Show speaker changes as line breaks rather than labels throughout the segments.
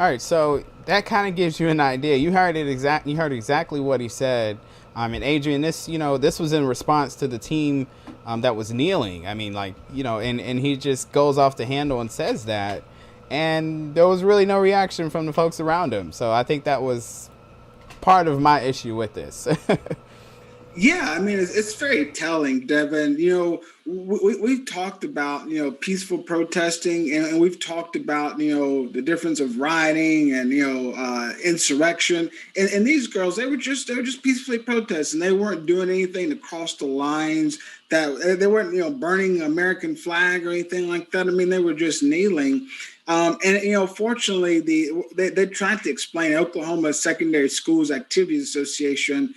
All right, so that kind of gives you an idea. You heard exactly what he said. And Adrian, this was in response to the team that was kneeling. I mean, like, and he just goes off the handle and says that, and there was really no reaction from the folks around him. So I think that was part of my issue with this.
Yeah, I mean, it's very telling, Devin. We've talked about, peaceful protesting, and we've talked about, the difference of rioting and, insurrection. And these girls, they were just peacefully protesting. They weren't doing anything to cross the lines. That they weren't, burning American flag or anything like that. I mean, they were just kneeling. And fortunately, they tried to explain Oklahoma Secondary Schools Activities Association.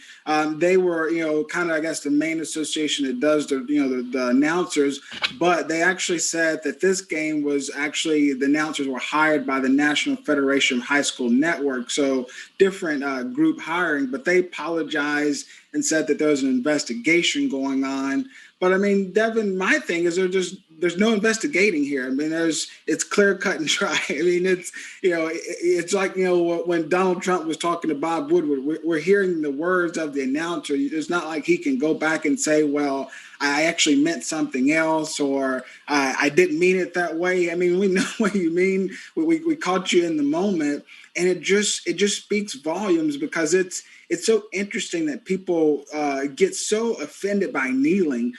They were, kind of, I guess, the main association that does the announcers. But they actually said that this game was actually, the announcers were hired by the National Federation of High School Network, so different group hiring. But they apologized and said that there was an investigation going on. But I mean, Devin, my thing is there's no investigating here. I mean, it's clear cut and dry. I mean, it's like, when Donald Trump was talking to Bob Woodward, we're hearing the words of the announcer. It's not like he can go back and say, well, I actually meant something else, or I didn't mean it that way. I mean, we know what you mean. We caught you in the moment, and it just speaks volumes, because it's so interesting that people get so offended by kneeling,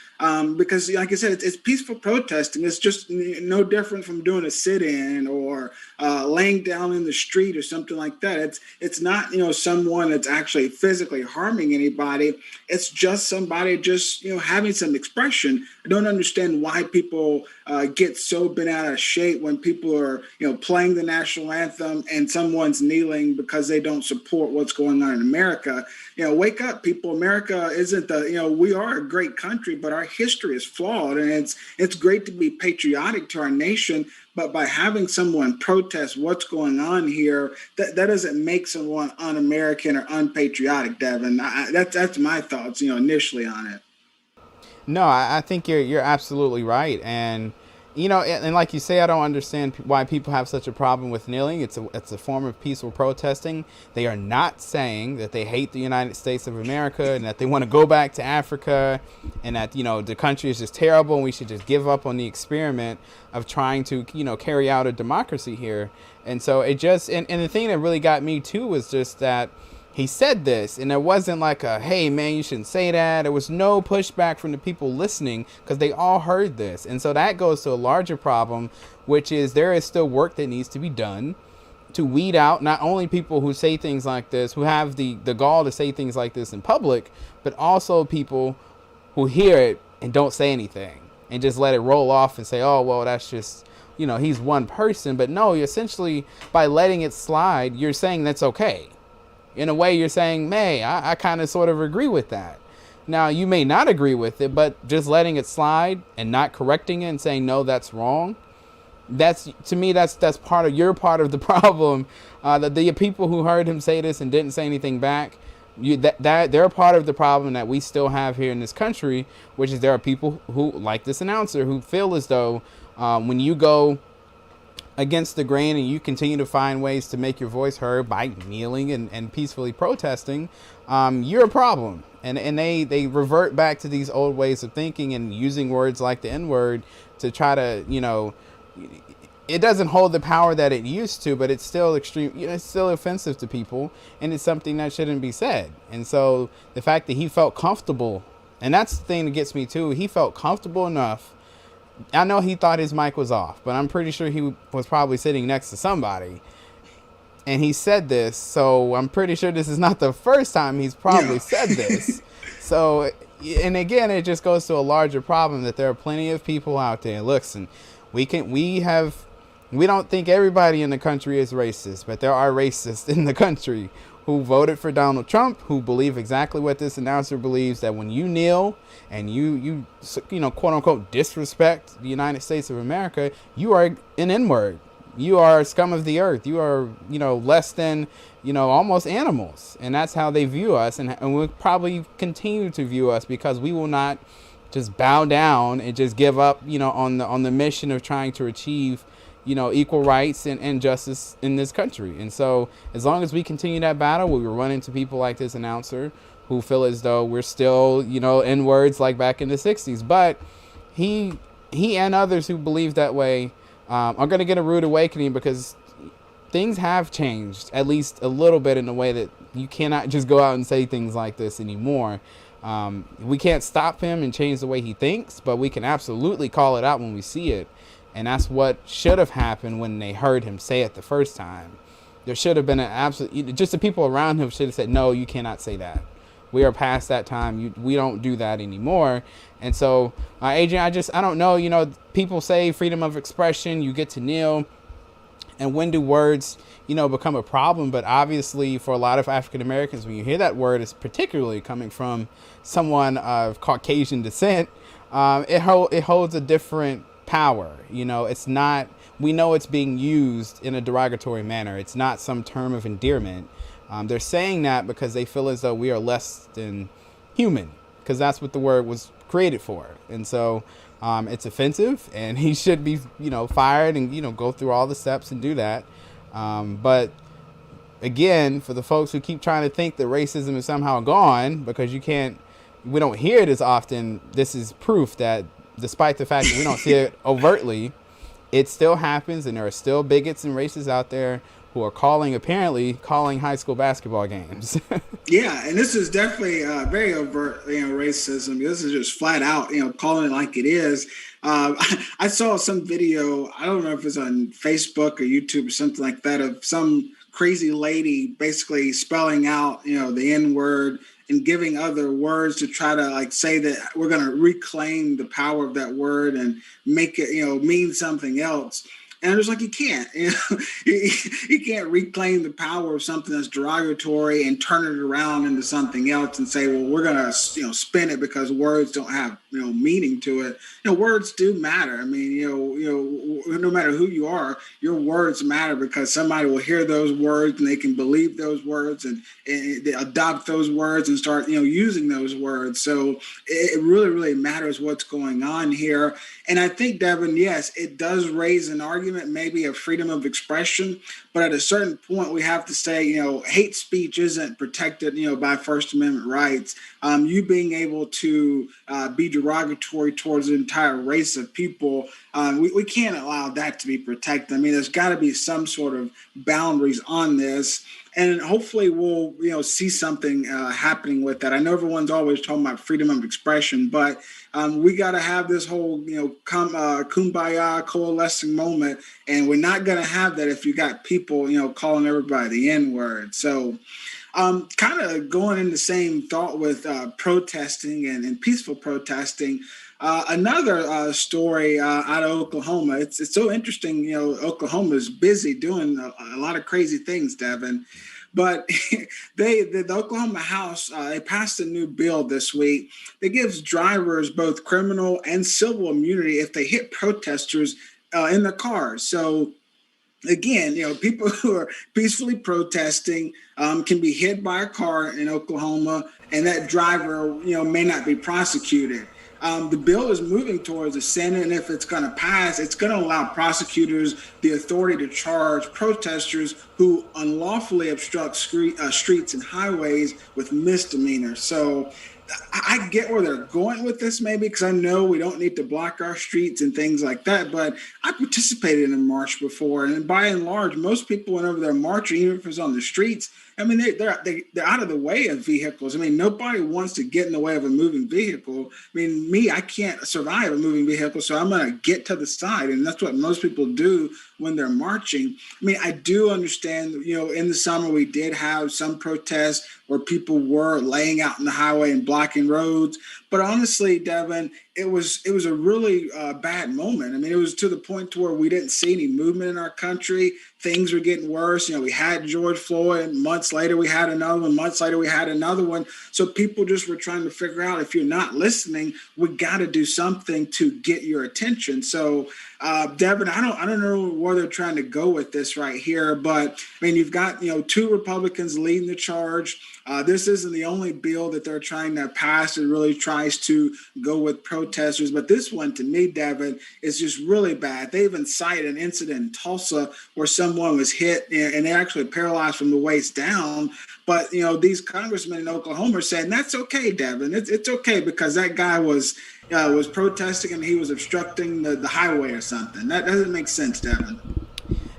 because, like I said, it's peaceful protesting. It's just no different from doing a sit-in or laying down in the street or something like that. It's not, someone that's actually physically harming anybody. It's just somebody just, having some expression. I don't understand why people get so bent out of shape when people are, playing the national anthem and someone's kneeling because they don't support what's going on in America. Wake up, people. America isn't we are a great country, but our history is flawed, and it's great to be patriotic to our nation. But by having someone protest what's going on here, that doesn't make someone un-American or unpatriotic, Devin. That's my thoughts, initially on it.
No, I think you're absolutely right, and and like you say, I don't understand why people have such a problem with kneeling. It's a form of peaceful protesting. They are not saying that they hate the United States of America and that they want to go back to Africa, and that the country is just terrible and we should just give up on the experiment of trying to carry out a democracy here. And so it just and the thing that really got me too was just that he said this, and there wasn't like a, hey man, you shouldn't say that. There was no pushback from the people listening, because they all heard this. And so that goes to a larger problem, which is there is still work that needs to be done to weed out not only people who say things like this, who have the gall to say things like this in public, but also people who hear it and don't say anything and just let it roll off and say, oh well, that's just he's one person. But no, essentially by letting it slide, you're saying that's okay. In a way, you're saying, May, I kind of sort of agree with that. Now, you may not agree with it, but just letting it slide and not correcting it and saying, no, that's wrong. To me, that's part of the problem. That the people who heard him say this and didn't say anything back, they're part of the problem that we still have here in this country, which is there are people who, like this announcer, who feel as though when you go against the grain and you continue to find ways to make your voice heard by kneeling and peacefully protesting, you're a problem. And they revert back to these old ways of thinking and using words like the N-word to try to, it doesn't hold the power that it used to, but it's still extreme. It's still offensive to people, and it's something that shouldn't be said. And so the fact that he felt comfortable, and that's the thing that gets me too, he felt comfortable enough. I know he thought his mic was off, but I'm pretty sure he was probably sitting next to somebody. And he said this, so I'm pretty sure this is not the first time he's probably
Yeah.
said this. So, and again, it just goes to a larger problem that there are plenty of people out there. Listen, we don't think everybody in the country is racist, but there are racists in the country who voted for Donald Trump, who believe exactly what this announcer believes, that when you kneel and you quote unquote disrespect the United States of America, you are an N-word. You are scum of the earth. You are, less than, almost animals. And that's how they view us, and will probably continue to view us, because we will not just bow down and just give up, on the mission of trying to achieve, equal rights and justice in this country. And so as long as we continue that battle, we will run into people like this announcer who feel as though we're still, in words like back in the 60s. But he and others who believe that way are going to get a rude awakening, because things have changed at least a little bit in a way that you cannot just go out and say things like this anymore. We can't stop him and change the way he thinks, but we can absolutely call it out when we see it. And that's what should have happened when they heard him say it the first time. There should have been an absolute, just the people around him should have said, no, you cannot say that. We are past that time. We don't do that anymore. And so, Adrian, I don't know, people say freedom of expression, you get to kneel. And when do words, become a problem? But obviously for a lot of African Americans, when you hear that word, it's particularly coming from someone of Caucasian descent, it holds a different power. It's not, we know it's being used in a derogatory manner. It's not some term of endearment. They're saying that because they feel as though we are less than human, because that's what the word was created for. And so it's offensive, and he should be, fired and, go through all the steps and do that. But again, for the folks who keep trying to think that racism is somehow gone because we don't hear it as often, this is proof that despite the fact that we don't see it overtly, it still happens, and there are still bigots and racists out there who are apparently calling high school basketball games.
Yeah, and this is definitely very overt, racism. This is just flat out, calling it like it is. I saw some video, I don't know if it's on Facebook or YouTube or something like that, of some crazy lady basically spelling out, the N word and giving other words to try to say that we're going to reclaim the power of that word and make it, mean something else. And it's like, you can't, you can't reclaim the power of something that's derogatory and turn it around into something else and say, well, we're going to, spin it because words don't have, meaning to it. Words do matter. I mean, no matter who you are, your words matter because somebody will hear those words and they can believe those words and they adopt those words and start, using those words. So it really, really matters what's going on here. And I think, Devin, yes, it does raise an argument, maybe of freedom of expression, but at a certain point we have to say, hate speech isn't protected, by First Amendment rights. You being able to be derogatory towards an entire race of people, we can't allow that to be protected. I mean, there's got to be some sort of boundaries on this. And hopefully we'll, see something happening with that. I know everyone's always talking about freedom of expression, but we got to have this whole, kumbaya coalescing moment. And we're not going to have that if you got people, calling everybody the N-word. So kind of going in the same thought with protesting and peaceful protesting. Another story out of Oklahoma. It's so interesting. Oklahoma is busy doing a lot of crazy things, Devin. But the Oklahoma House, they passed a new bill this week that gives drivers both criminal and civil immunity if they hit protesters in their cars. So again, people who are peacefully protesting can be hit by a car in Oklahoma, and that driver, may not be prosecuted. The bill is moving towards the Senate, and if it's going to pass, it's going to allow prosecutors the authority to charge protesters who unlawfully obstruct streets and highways with misdemeanors. So I get where they're going with this, maybe, because I know we don't need to block our streets and things like that. But I participated in a march before, and by and large, most people, whenever they're marching, even if it's on the streets, I mean, they're out of the way of vehicles. I mean, nobody wants to get in the way of a moving vehicle. I mean, I can't survive a moving vehicle, so I'm going to get to the side. And that's what most people do when they're marching. I mean, I do understand, in the summer we did have some protests where people were laying out in the highway and blocking roads. But honestly, Devin, it was a really bad moment. I mean, it was to the point to where we didn't see any movement in our country. Things were getting worse. We had George Floyd. Months later, we had another one. Months later, we had another one. So people just were trying to figure out, if you're not listening, we got to do something to get your attention. So, Devin, I don't know where they're trying to go with this right here, but I mean, you've got, two Republicans leading the charge. This isn't the only bill that they're trying to pass that really tries to go with protesters, but this one to me, Devin, is just really bad. They even cite an incident in Tulsa where someone was hit and they actually paralyzed from the waist down. But these congressmen in Oklahoma are saying that's okay, Devin. It's okay because that guy was protesting and he was obstructing the highway or something. That doesn't make sense, Devin.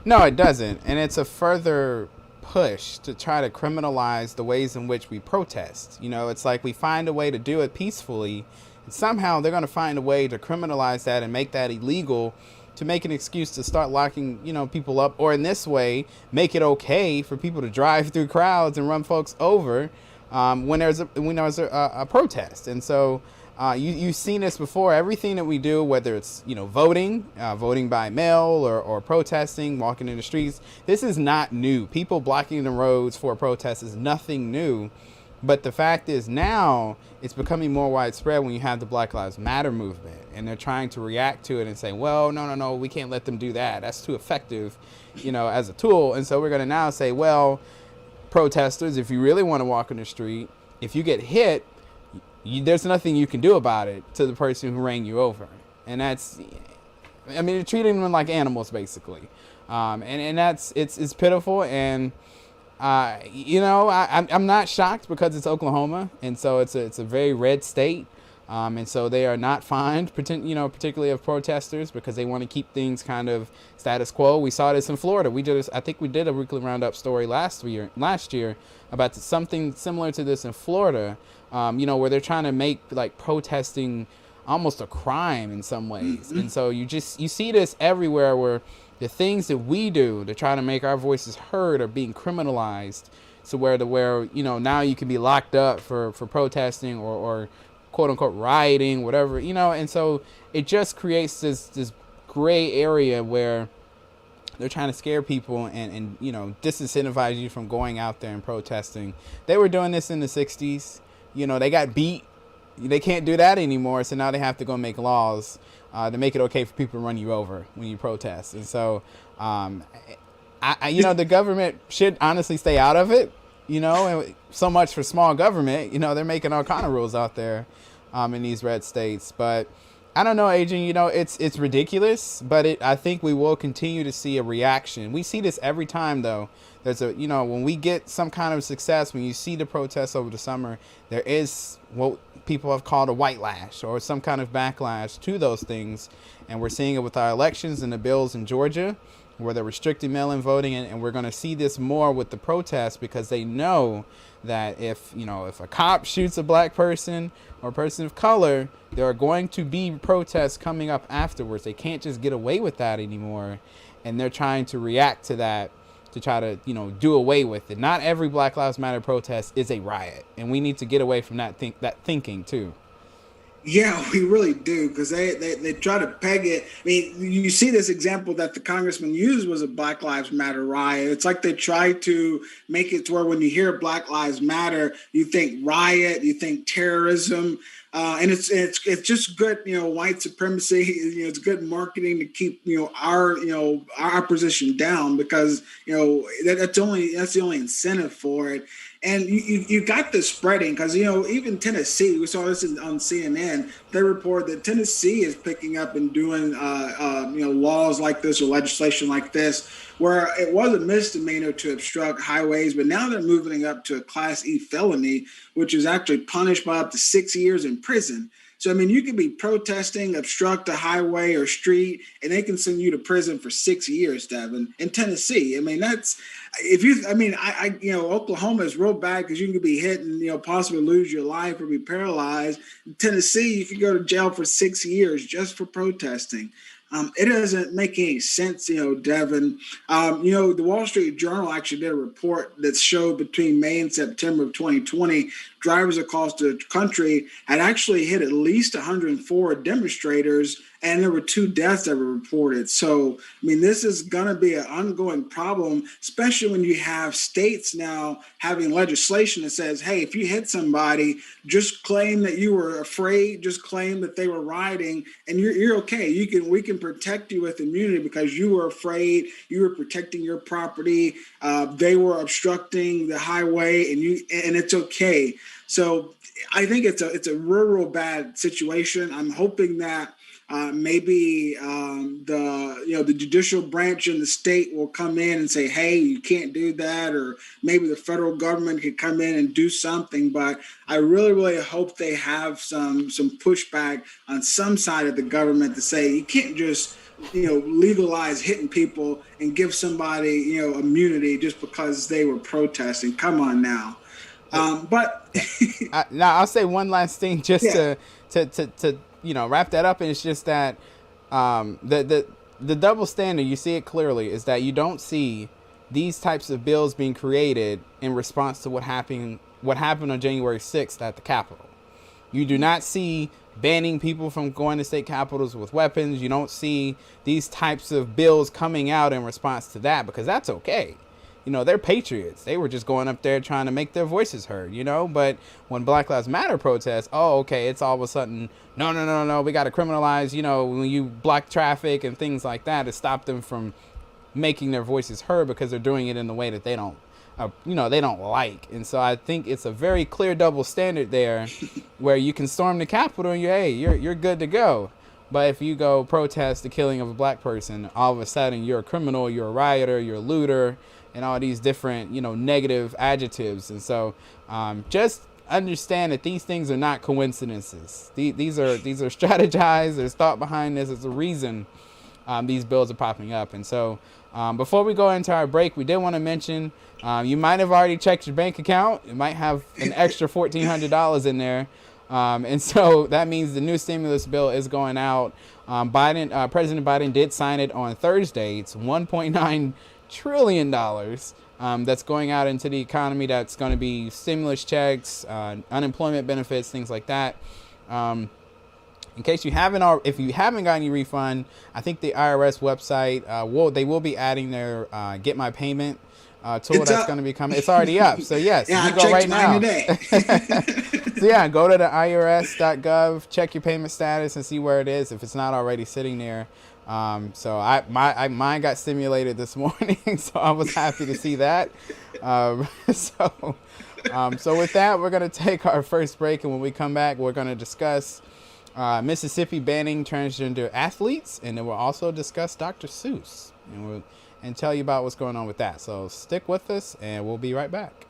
No, it doesn't. And it's a further push to try to criminalize the ways in which we protest. It's like we find a way to do it peacefully, and somehow they're going to find a way to criminalize that and make that illegal, to make an excuse to start locking, people up, or in this way, make it okay for people to drive through crowds and run folks over when there's a protest. And so you've seen this before. Everything that we do, whether it's voting by mail, or protesting, walking in the streets, this is not new. People blocking the roads for a protest is nothing new. But the fact is now it's becoming more widespread when you have the Black Lives Matter movement, and they're trying to react to it and say, well, no, we can't let them do that. That's too effective, as a tool. And so we're going to now say, well, protesters, if you really want to walk in the street, if you get hit, there's nothing you can do about it to the person who ran you over. And they're treating them like animals, basically. And it's pitiful. And I'm not shocked because it's Oklahoma, and so it's a very red state, and so they are not fond, particularly of protesters, because they want to keep things kind of status quo. We saw this in Florida. I think we did a weekly roundup story last year about something similar to this in Florida, where they're trying to make like protesting almost a crime in some ways. Mm-hmm. And so you see this everywhere, where the things that we do to try to make our voices heard are being criminalized, so where now you can be locked up for protesting or quote unquote rioting, whatever, and so it just creates this gray area where they're trying to scare people and disincentivize you from going out there and protesting. They were doing this in the 60s. They got beat. They can't do that anymore, so now they have to go make laws to make it okay for people to run you over when you protest. And so, the government should honestly stay out of it, and so much for small government. They're making all kind of rules out there in these red states. But I don't know, Adrian, it's ridiculous, but I think we will continue to see a reaction. We see this every time, though. There's when we get some kind of success, when you see the protests over the summer, there is what people have called a white lash, or some kind of backlash to those things. And we're seeing it with our elections and the bills in Georgia, where they're restricting mail-in voting. And we're going to see this more with the protests, because they know that if a cop shoots a black person or a person of color, there are going to be protests coming up afterwards. They can't just get away with that anymore. And they're trying to react to that, to try to, do away with it. Not every Black Lives Matter protest is a riot, and we need to get away from that thinking too.
Yeah, we really do, because they try to peg it. I mean, you see this example that the congressman used was a Black Lives Matter riot. It's like they try to make it to where when you hear Black Lives Matter, you think riot, you think terrorism. And it's just good, white supremacy. It's good marketing to keep our position down, because that's the only incentive for it. And you got this spreading, because even Tennessee, we saw this on CNN. They report that Tennessee is picking up and doing laws like this or legislation like this, where it was a misdemeanor to obstruct highways, but now they're moving up to a Class E felony, which is actually punished by up to 6 years in prison. So, I mean, you could be protesting, obstruct a highway or street, and they can send you to prison for 6 years, Devin, in Tennessee. I mean, Oklahoma is real bad because you can be hit and, possibly lose your life or be paralyzed. In Tennessee, you could go to jail for 6 years just for protesting. It doesn't make any sense, Devin. The Wall Street Journal actually did a report that showed between May and September of 2020, drivers across the country had actually hit at least 104 demonstrators and there were 2 deaths that were reported. So, I mean, this is going to be an ongoing problem, especially when you have states now having legislation that says, hey, if you hit somebody, just claim that you were afraid, just claim that they were rioting, and you're okay. We can protect you with immunity because you were afraid, you were protecting your property, they were obstructing the highway, and it's okay. So I think it's a real bad situation. I'm hoping that maybe the judicial branch in the state will come in and say, hey, you can't do that, or maybe the federal government could come in and do something. But I really, really hope they have some pushback on some side of the government to say you can't just legalize hitting people and give somebody immunity just because they were protesting. Come on now. But
Now I'll say one last thing just
yeah.
to wrap that up, and it's just that the double standard, you see it clearly, is that you don't see these types of bills being created in response to what happened on January 6th at the Capitol. You do not see banning people from going to state capitals with weapons. You don't see these types of bills coming out in response to that, because that's okay. They're patriots. They were just going up there trying to make their voices heard, But when Black Lives Matter protests, okay, it's all of a sudden, no, we got to criminalize, when you block traffic and things like that to stop them from making their voices heard because they're doing it in the way that they don't like. And so I think it's a very clear double standard there where you can storm the Capitol and you're good to go. But if you go protest the killing of a black person, all of a sudden you're a criminal, you're a rioter, you're a looter, and all these different, negative adjectives. And so just understand that these things are not coincidences. These are strategized. There's thought behind this. There's a reason these bills are popping up. And so before we go into our break, we did want to mention you might have already checked your bank account. You might have an extra $1,400 in there. And so that means the new stimulus bill is going out. President Biden did sign it on Thursday. It's $1.9 trillion that's going out into the economy. That's going to be stimulus checks, unemployment benefits, things like that. In case you haven't, if you haven't gotten your refund, I think the IRS website they will be adding their Get My Payment tool that's going to be coming. It's already up. So yes,
yeah,
you go right now. So yeah, go to the irs.gov, check your payment status, and see where it is if it's not already sitting there. So mine got stimulated this morning, so I was happy to see that. So with that, we're going to take our first break, and when we come back, we're going to discuss Mississippi banning transgender athletes, and then we'll also discuss Dr. Seuss, and tell you about what's going on with that. So stick with us, and we'll be right back.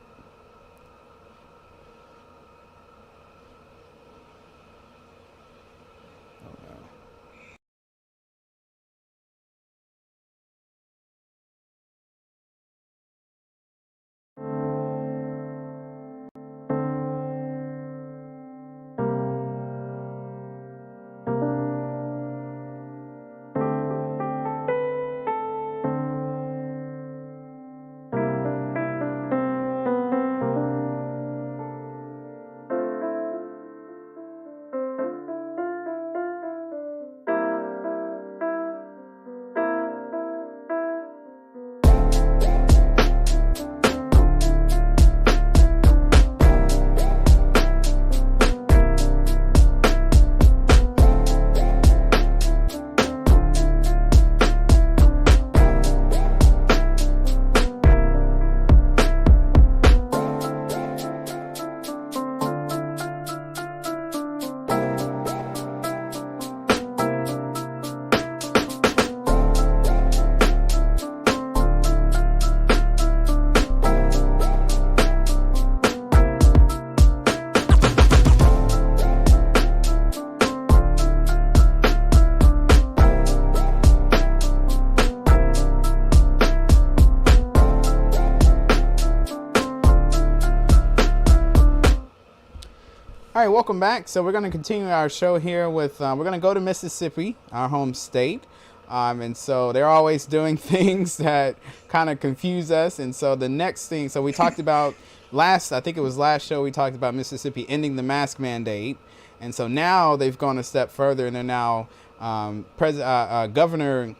All right, welcome back. So we're going to continue our show here with, we're going to go to Mississippi, our home state. And so they're always doing things that kind of confuse us. And so the next thing, so we talked about I think it was last show, we talked about Mississippi ending the mask mandate. And so now they've gone a step further, and they're now Governor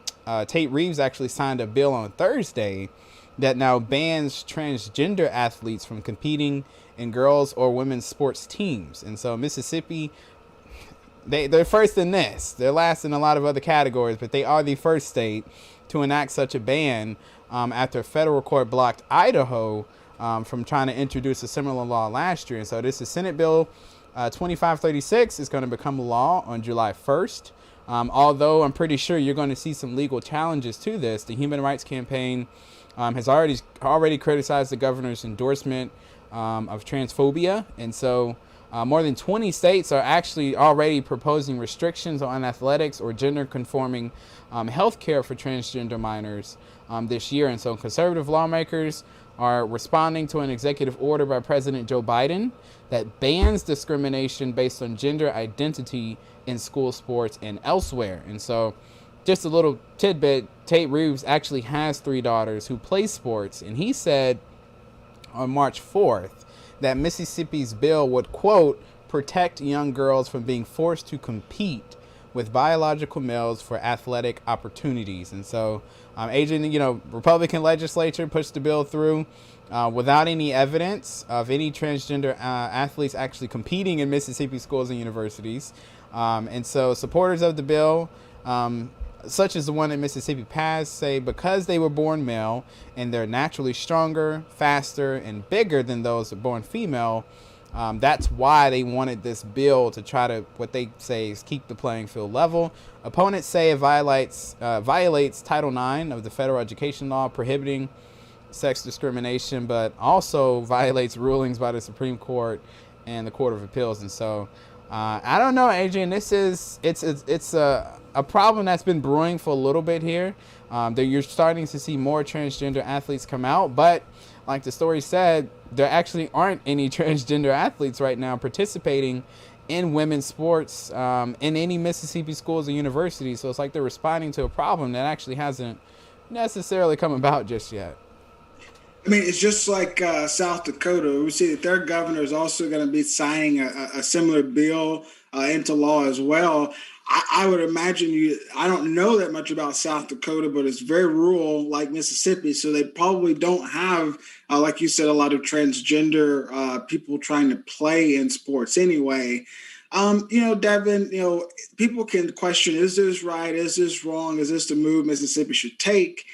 Tate Reeves actually signed a bill on Thursday that now bans transgender athletes from competing in girls or women's sports teams. And so Mississippi, they're first in this. They're last in a lot of other categories, but they are the first state to enact such a ban after a federal court blocked Idaho from trying to introduce a similar law last year. And so this is Senate Bill 2536 is going to become law on July 1st. Although I'm pretty sure you're going to see some legal challenges to this. The Human Rights Campaign has already criticized the governor's endorsement of transphobia. And so more than 20 states are actually already proposing restrictions on athletics or gender-conforming health care for transgender minors this year. And so conservative lawmakers are responding to an executive order by President Joe Biden that bans discrimination based on gender identity in school sports and elsewhere. And so just a little tidbit, Tate Reeves actually has 3 daughters who play sports, and he said on March 4th that Mississippi's bill would, quote, protect young girls from being forced to compete with biological males for athletic opportunities. And so, Adrian, Republican legislature pushed the bill through without any evidence of any transgender athletes actually competing in Mississippi schools and universities. And so supporters of the bill, such as the one that Mississippi passed, say because they were born male and they're naturally stronger, faster, and bigger than those born female, that's why they wanted this bill to try to, what they say is keep the playing field level. Opponents say it violates Title IX of the federal education law prohibiting sex discrimination, but also violates rulings by the Supreme Court and the Court of Appeals. And so I don't know, Adrian, it's a problem that's been brewing for a little bit here. That you're starting to see more transgender athletes come out, but like the story said, there actually aren't any transgender athletes right now participating in women's sports in any Mississippi schools or universities. So it's like they're responding to a problem that actually hasn't necessarily come about just yet.
I mean, it's just like South Dakota. We see that their governor is also going to be signing a similar bill into law as well. I would imagine I don't know that much about South Dakota, but it's very rural like Mississippi. So they probably don't have, like you said, a lot of transgender people trying to play in sports anyway. Devin, people can question, is this right? Is this wrong? Is this the move Mississippi should take?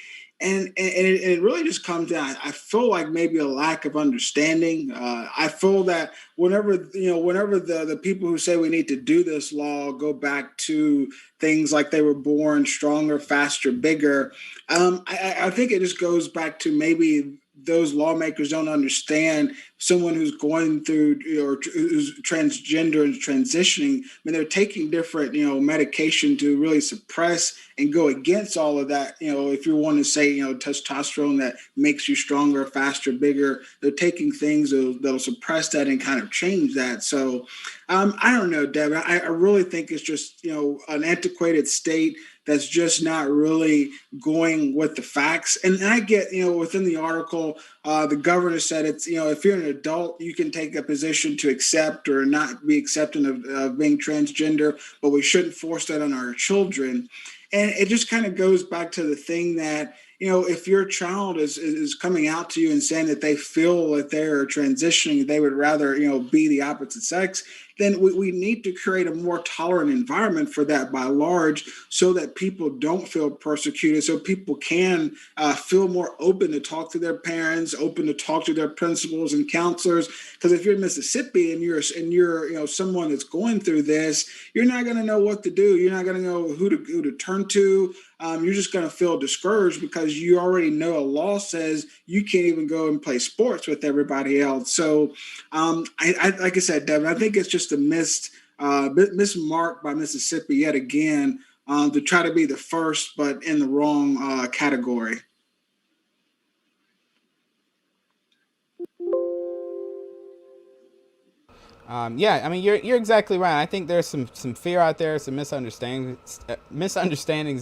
And it really just comes down, I feel like maybe a lack of understanding. I feel that whenever the people who say we need to do this law go back to things like they were born stronger, faster, bigger, I think it just goes back to maybe those lawmakers don't understand someone who's going through or who's transgender and transitioning. I mean, they're taking different, medication to really suppress and go against all of that. If you want to say, testosterone that makes you stronger, faster, bigger, they're taking things that'll suppress that and kind of change that. So I don't know, Devin. I really think it's just, an antiquated state that's just not really going with the facts. And I get, within the article, the governor said it's, if you're an adult, you can take a position to accept or not be accepting of being transgender, but we shouldn't force that on our children. And it just kind of goes back to the thing that, if your child is coming out to you and saying that they feel that they're transitioning, they would rather, be the opposite sex, then we need to create a more tolerant environment for that by large so that people don't feel persecuted, so people can feel more open to talk to their parents, open to talk to their principals and counselors. Because if you're in Mississippi and you're someone that's going through this, you're not going to know what to do. You're not going to know who to turn to. You're just going to feel discouraged because you already know a law says you can't even go and play sports with everybody else. So, I like I said, Devin, I think it's just a missed mark by Mississippi yet again to try to be the first, but in the wrong category.
You're exactly right. I think there's some fear out there, some misunderstandings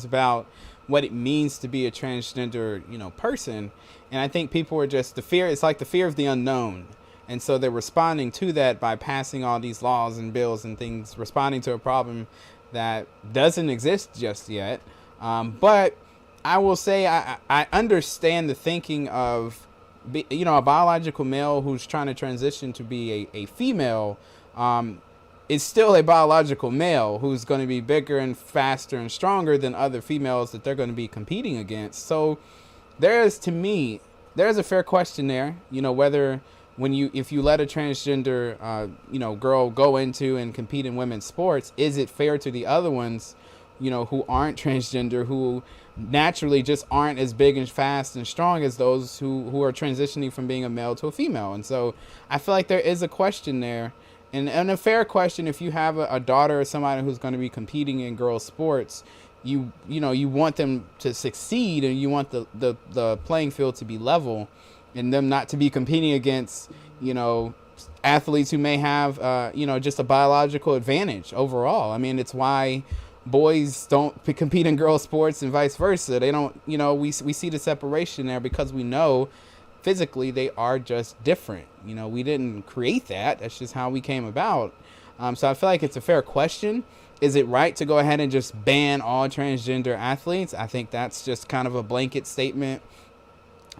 about what it means to be a transgender, person. And I think people are just it's like the fear of the unknown. And so they're responding to that by passing all these laws and bills and things, responding to a problem that doesn't exist just yet. But I will say I understand the thinking of, a biological male who's trying to transition to be a female. Is still a biological male who's going to be bigger and faster and stronger than other females that they're going to be competing against. So to me, there's a fair question there, whether if you let a transgender, girl go into and compete in women's sports, is it fair to the other ones, who aren't transgender, who naturally just aren't as big and fast and strong as those who are transitioning from being a male to a female? And so I feel like there is a question there. And a fair question, if you have a daughter or somebody who's going to be competing in girls' sports, you want them to succeed, and you want the playing field to be level, and them not to be competing against, athletes who may have, just a biological advantage overall. I mean, it's why boys don't compete in girls' sports and vice versa. They don't, we see the separation there because we know physically they are just different. We didn't create that. That's just how we came about. So I feel like it's a fair question. Is it right to go ahead and just ban all transgender athletes? I think that's just kind of a blanket statement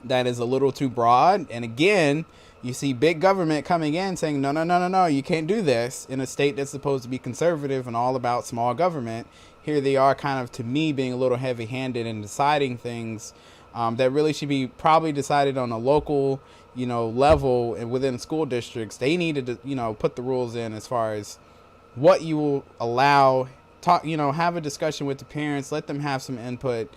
that is a little too broad. And again, you see big government coming in saying, no, you can't do this in a state that's supposed to be conservative and all about small government. Here they are kind of, to me, being a little heavy-handed in deciding things that really should be probably decided on a local, level and within school districts. They needed to, put the rules in as far as what you will allow, have a discussion with the parents, let them have some input,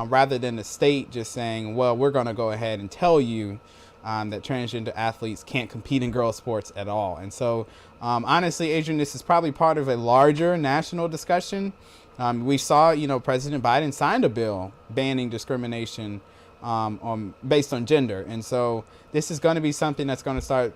rather than the state just saying, well, we're going to go ahead and tell you that transgender athletes can't compete in girls' sports at all. And so, honestly, Adrian, this is probably part of a larger national discussion. We saw, President Biden signed a bill banning discrimination based on gender. And so this is going to be something that's going to start,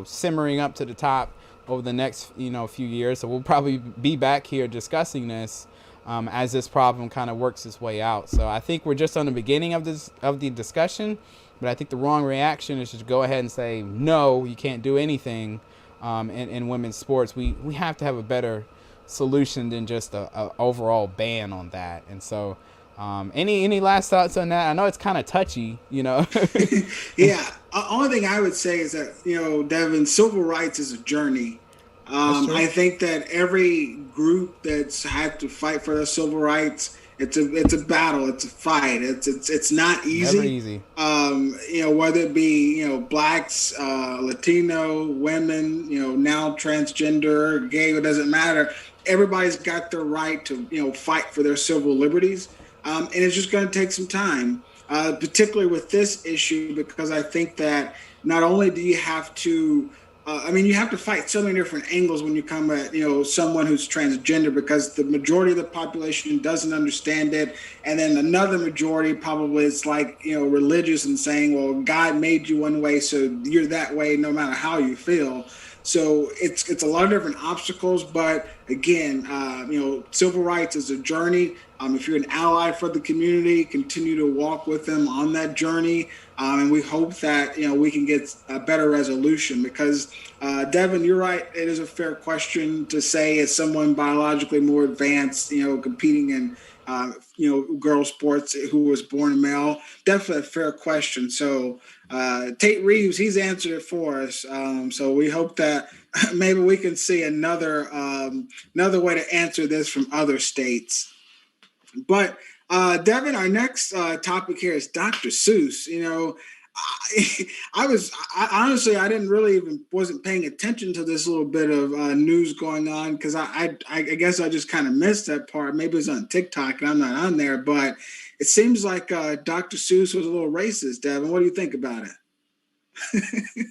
simmering up to the top over the next, few years. So we'll probably be back here discussing this as this problem kind of works its way out. So I think we're just on the beginning of the discussion, but I think the wrong reaction is to go ahead and say, no, you can't do anything in women's sports. We have to have a better solution than just a overall ban on that. And so any last thoughts on that? I know it's kind of touchy,
Yeah. Only thing I would say is that, Devin, civil rights is a journey. I think that every group that's had to fight for their civil rights, it's a battle, it's a fight. It's not easy.
Never easy.
Whether it be, blacks, Latino, women, now transgender, gay, it doesn't matter. Everybody's got their right to, fight for their civil liberties. And it's just going to take some time, particularly with this issue, because I think that not only do you have to, you have to fight so many different angles when you come at, someone who's transgender, because the majority of the population doesn't understand it. And then another majority probably is like, religious and saying, well, God made you one way, so you're that way no matter how you feel. So it's a lot of different obstacles, but again, civil rights is a journey. If you're an ally for the community, continue to walk with them on that journey. And we hope that, we can get a better resolution, because, Devin, you're right. It is a fair question to say, as someone biologically more advanced, competing in, girl sports, who was born a male, definitely a fair question. So, Tate Reeves, he's answered it for us. So we hope that maybe we can see another way to answer this from other states. But Devin, our next topic here is Dr. Seuss. I didn't really wasn't paying attention to this little bit of news going on, because I guess I just kind of missed that part. Maybe it was on TikTok and I'm not on there, but it seems like Dr. Seuss was a little racist. Devin, what do you think about it?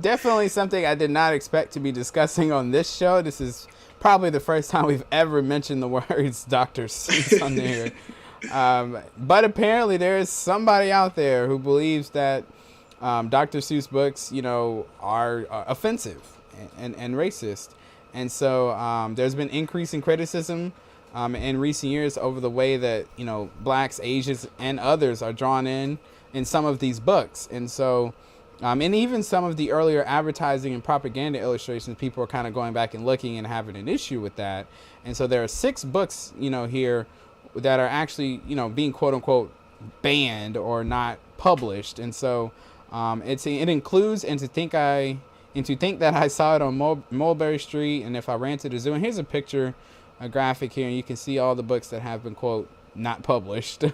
Definitely something I did not expect to be discussing on this show. This is probably the first time we've ever mentioned the words Dr. Seuss on there. But apparently there is somebody out there who believes that Dr. Seuss books, are offensive and racist. And so there's been increasing criticism in recent years over the way that, blacks, Asians, and others are drawn in some of these books. And so And even some of the earlier advertising and propaganda illustrations, people are kind of going back and looking and having an issue with that. And so there are 6 books, here that are actually, being quote unquote banned or not published. And so it includes and to think that I saw it on Mulberry Street, and if I ran to the zoo. And here's a picture, a graphic here, and you can see all the books that have been quote not published.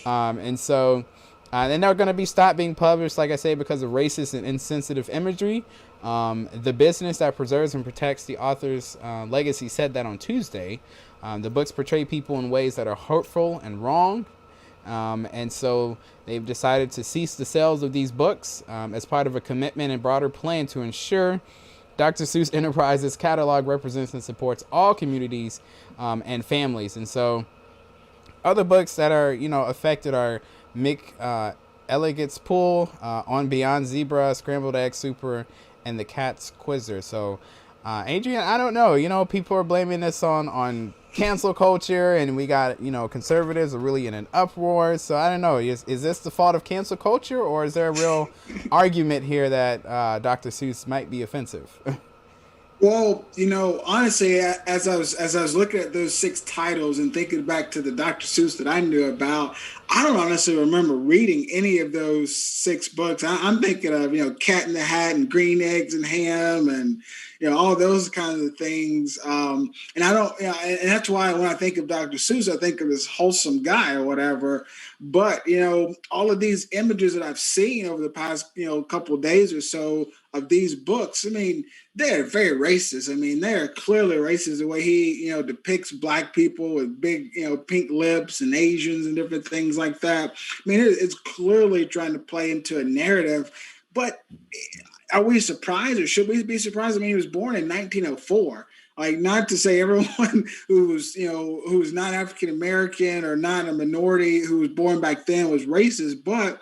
And so and they're going to be stopped being published, like I say, because of racist and insensitive imagery. The business that preserves and protects the author's legacy said that on Tuesday. The books portray people in ways that are hurtful and wrong. And so they've decided to cease the sales of these books as part of a commitment and broader plan to ensure Dr. Seuss Enterprises catalog represents and supports all communities and families. And so other books that are, affected are Mick Elegant's Pool, On Beyond Zebra, Scrambled Egg Super, and The Cat's Quizzer. So, Adrian, I don't know. People are blaming this on cancel culture, and we got, conservatives are really in an uproar. So I don't know. Is this the fault of cancel culture, or is there a real argument here that Dr. Seuss might be offensive?
Well, honestly, as I was looking at those 6 titles and thinking back to the Dr. Seuss that I knew about, I don't honestly remember reading any of those 6 books. I'm thinking of Cat in the Hat and Green Eggs and Ham and all those kinds of things. And I don't, and that's why when I think of Dr. Seuss, I think of this wholesome guy or whatever. But all of these images that I've seen over the past couple of days or so of these books, I mean, they're very racist. I mean, they're clearly racist the way he depicts black people with big pink lips and Asians and different things like that. I mean, it's clearly trying to play into a narrative. But are we surprised, or should we be surprised? I mean, he was born in 1904. Like, not to say everyone who's not African American or not a minority who was born back then was racist, but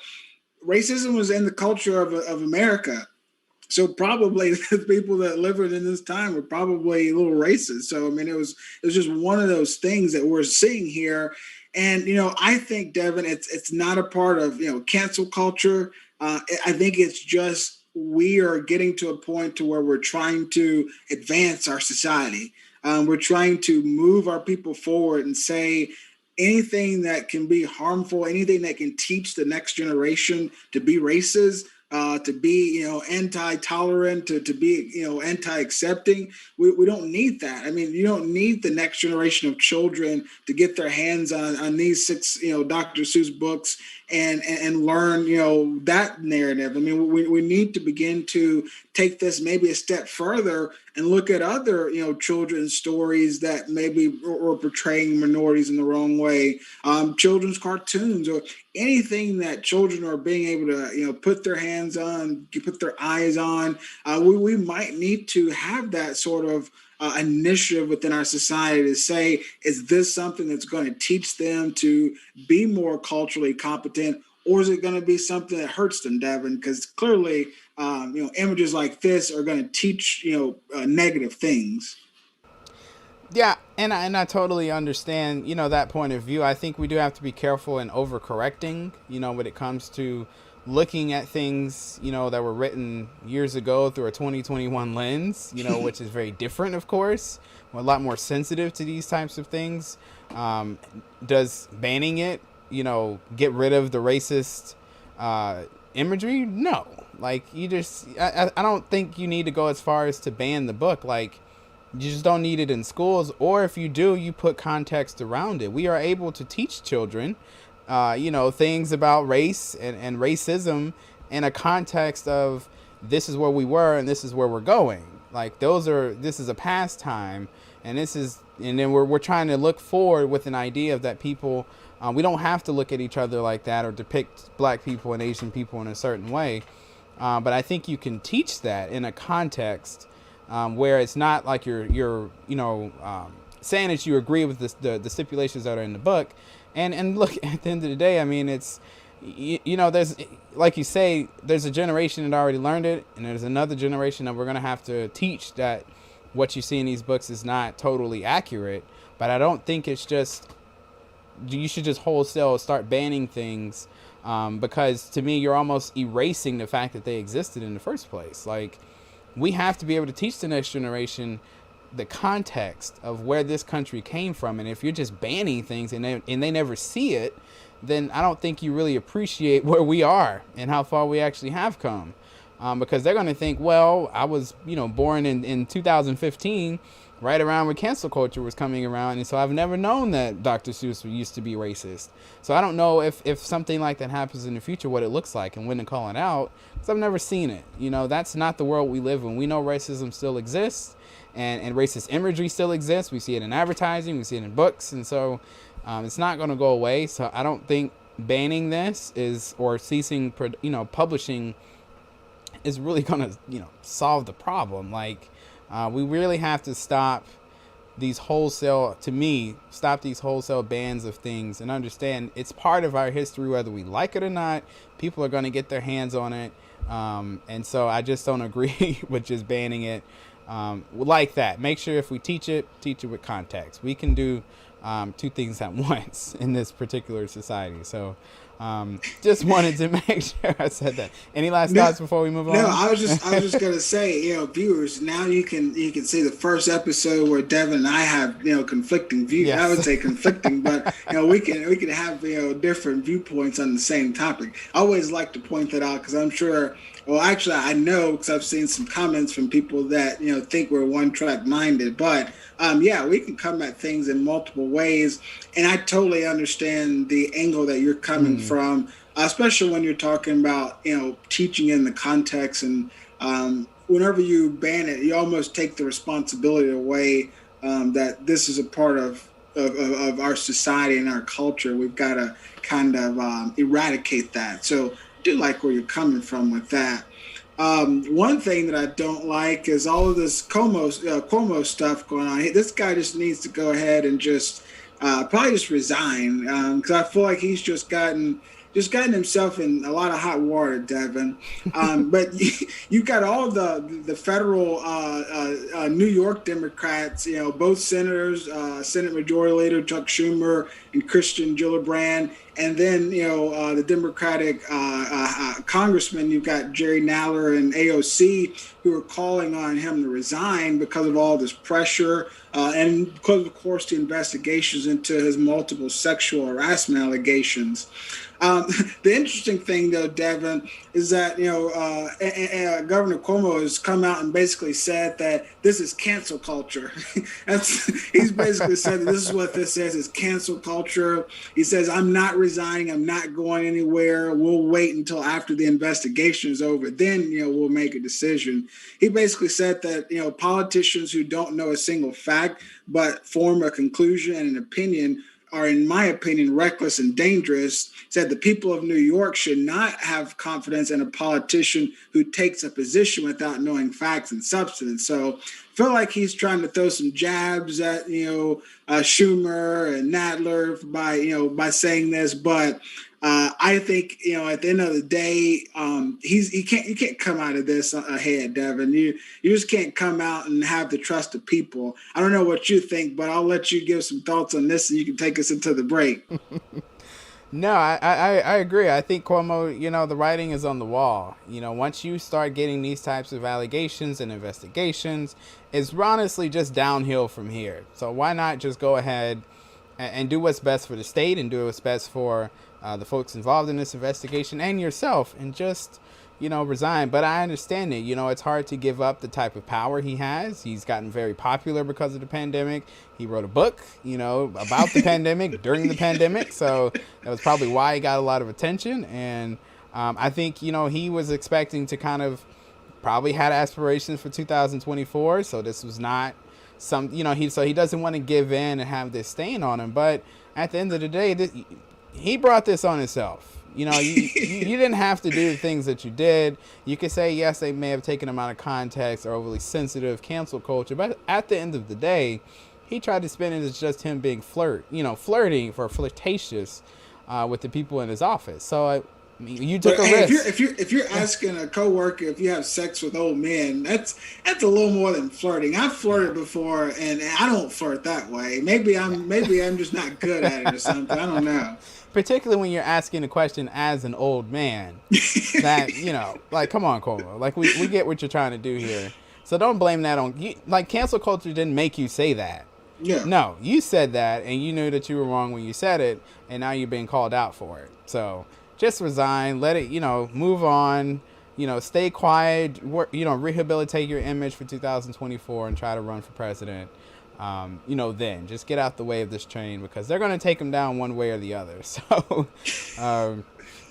racism was in the culture of America. So probably the people that lived in this time were probably a little racist. So I mean, it was just one of those things that we're seeing here. And I think, Devin, it's not a part of cancel culture. I think it's just we are getting to a point to where we're trying to advance our society. We're trying to move our people forward and say anything that can be harmful, anything that can teach the next generation to be racist, to be anti-tolerant, to be anti-accepting. We don't need that. I mean, you don't need the next generation of children to get their hands on these 6 Dr. Seuss books and learn that narrative. I mean, we need to begin to take this maybe a step further and look at other children's stories that maybe are portraying minorities in the wrong way, children's cartoons or anything that children are being able to put their hands on, put their eyes on. We might need to have that sort of initiative within our society to say, is this something that's going to teach them to be more culturally competent, or is it going to be something that hurts them, Devin? Because clearly, images like this are going to teach negative things.
Yeah, and I totally understand, that point of view. I think we do have to be careful in overcorrecting, when it comes to looking at things, that were written years ago through a 2021 lens, which is very different, of course. We're a lot more sensitive to these types of things. Does banning it, get rid of the racist imagery? No. Like, I don't think you need to go as far as to ban the book. Like, you just don't need it in schools, or if you do, you put context around it. We are able to teach children, things about race and racism in a context of this is where we were and this is where we're going. Like, this is a pastime, and then we're trying to look forward with an idea of that people, we don't have to look at each other like that or depict black people and Asian people in a certain way. But I think you can teach that in a context where it's not like you're saying that you agree with the stipulations that are in the book. And look, at the end of the day, I mean, it's, there's, like you say, there's a generation that already learned it, and there's another generation that we're going to have to teach that what you see in these books is not totally accurate. But I don't think it's just, you should just wholesale start banning things Because to me, you're almost erasing the fact that they existed in the first place. Like, we have to be able to teach the next generation the context of where this country came from. And if you're just banning things and they never see it, then I don't think you really appreciate where we are and how far we actually have come. Because they're going to think, well, I was, born in 2015, right around when cancel culture was coming around. And so I've never known that Dr. Seuss used to be racist. So I don't know if something like that happens in the future, what it looks like and when to call it out, because I've never seen it. That's not the world we live in. We know racism still exists, and racist imagery still exists. We see it in advertising, we see it in books. And so it's not going to go away. So I don't think banning this or ceasing, publishing is really going to, solve the problem. Like, we really have to stop these wholesale bans of things and understand it's part of our history, whether we like it or not. People are going to get their hands on it. And so I just don't agree with just banning it like that. Make sure if we teach it with context. We can do two things at once in this particular society. So just wanted to make sure I said that. Any last thoughts before we move on?
No, I was just gonna say, viewers, now you can see the first episode where Devin and I have conflicting views.
Yes.
I would say conflicting, but we can have different viewpoints on the same topic. I always like to point that out because I'm sure. Well, actually, I know because I've seen some comments from people that think we're one track minded. But yeah, we can come at things in multiple ways, and I totally understand the angle that you're coming from, especially when you're talking about teaching in the context. And whenever you ban it, you almost take the responsibility away that this is a part of our society and our culture. We've got to kind of eradicate that. So do like where you're coming from with that. One thing that I don't like is all of this Cuomo stuff going on. This guy just needs to go ahead and just probably just resign because I feel like he's just gotten himself in a lot of hot water, Devin. But you've got all the federal New York Democrats, both senators, Senate Majority Leader Chuck Schumer and Christian Gillibrand, and then the Democratic congressman. You've got Jerry Nadler and AOC who are calling on him to resign because of all this pressure and because, of course, the investigations into his multiple sexual harassment allegations. The interesting thing, though, Devin, is that Governor Cuomo has come out and basically said that this is cancel culture. He's basically said that this is what this is cancel culture. He says, "I'm not resigning. I'm not going anywhere. We'll wait until after the investigation is over. Then we'll make a decision." He basically said that politicians who don't know a single fact but form a conclusion and an opinion are, in my opinion, reckless and dangerous. Said the people of New York should not have confidence in a politician who takes a position without knowing facts and substance. So I feel like he's trying to throw some jabs at Schumer and Nadler by saying this, but I think at the end of the day, you can't come out of this ahead, Devin. You just can't come out and have the trust of people. I don't know what you think, but I'll let you give some thoughts on this, and you can take us into the break.
No, I agree. I think Cuomo, the writing is on the wall. Once you start getting these types of allegations and investigations, it's honestly just downhill from here. So why not just go ahead and do what's best for the state and do what's best for the folks involved in this investigation and yourself, and just resign. But I understand it. It's hard to give up the type of power he has. He's gotten very popular because of the pandemic. He wrote a book about the pandemic during the pandemic, so that was probably why he got a lot of attention. And I think he was expecting to kind of probably had aspirations for 2024, so this was not he doesn't want to give in and have this stain on him. But at the end of the day, he brought this on himself. You didn't have to do the things that you did. You could say, yes, they may have taken him out of context or overly sensitive, cancel culture. But at the end of the day, he tried to spin it as just him being flirting for flirtatious with the people in his office. So you took a risk.
If you're asking a coworker if you have sex with old men, that's a little more than flirting. I've flirted before, and I don't flirt that way. Maybe I'm just not good at it or something. I don't know.
particularly when you're asking a question as an old man. That, like, come on, Como. Like, we get what you're trying to do here. So don't blame that on you. Like, cancel culture didn't make you say that.
Yeah.
No, you said that, and you knew that you were wrong when you said it, and now you're being called out for it. So just resign, let it, move on. Stay quiet. Work, rehabilitate your image for 2024 and try to run for president. Then just get out the way of this train because they're going to take him down one way or the other. So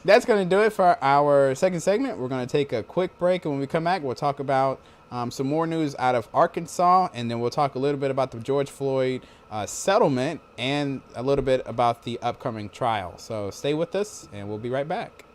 that's going to do it for our second segment. We're going to take a quick break, and when we come back, we'll talk about some more news out of Arkansas, and then we'll talk a little bit about the George Floyd settlement and a little bit about the upcoming trial. So stay with us, and we'll be right back.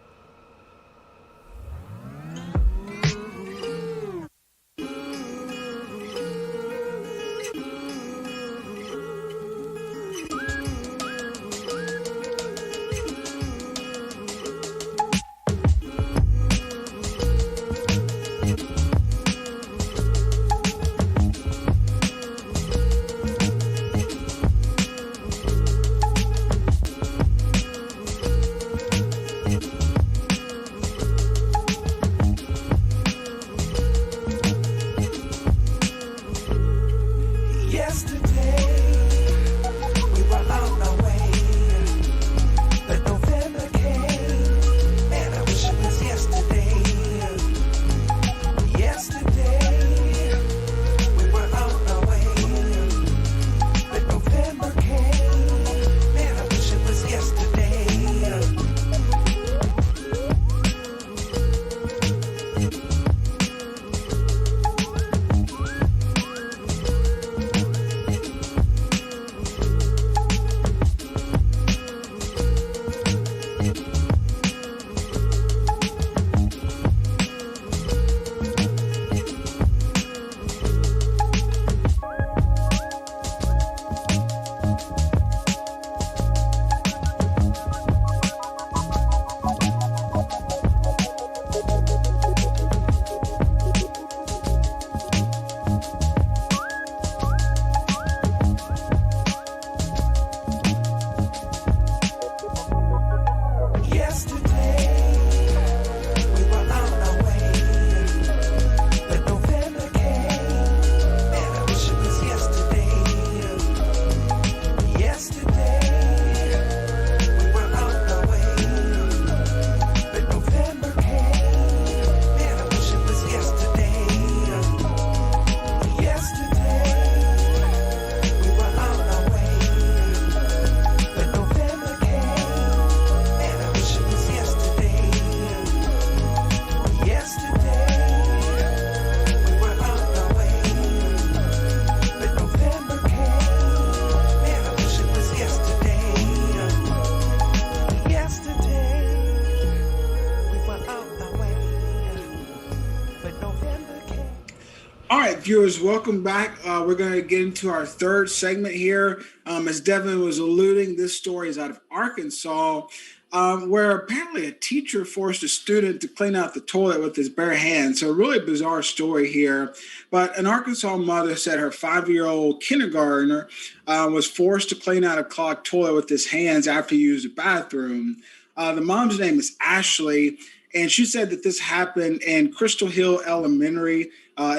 All right, viewers, welcome back. We're going to get into our third segment here. As Devin was alluding, this story is out of Arkansas, where apparently a teacher forced a student to clean out the toilet with his bare hands. So a really bizarre story here. But an Arkansas mother said her 5-year-old kindergartner was forced to clean out a clogged toilet with his hands after he used the bathroom. The mom's name is Ashley, and she said that this happened in Crystal Hill Elementary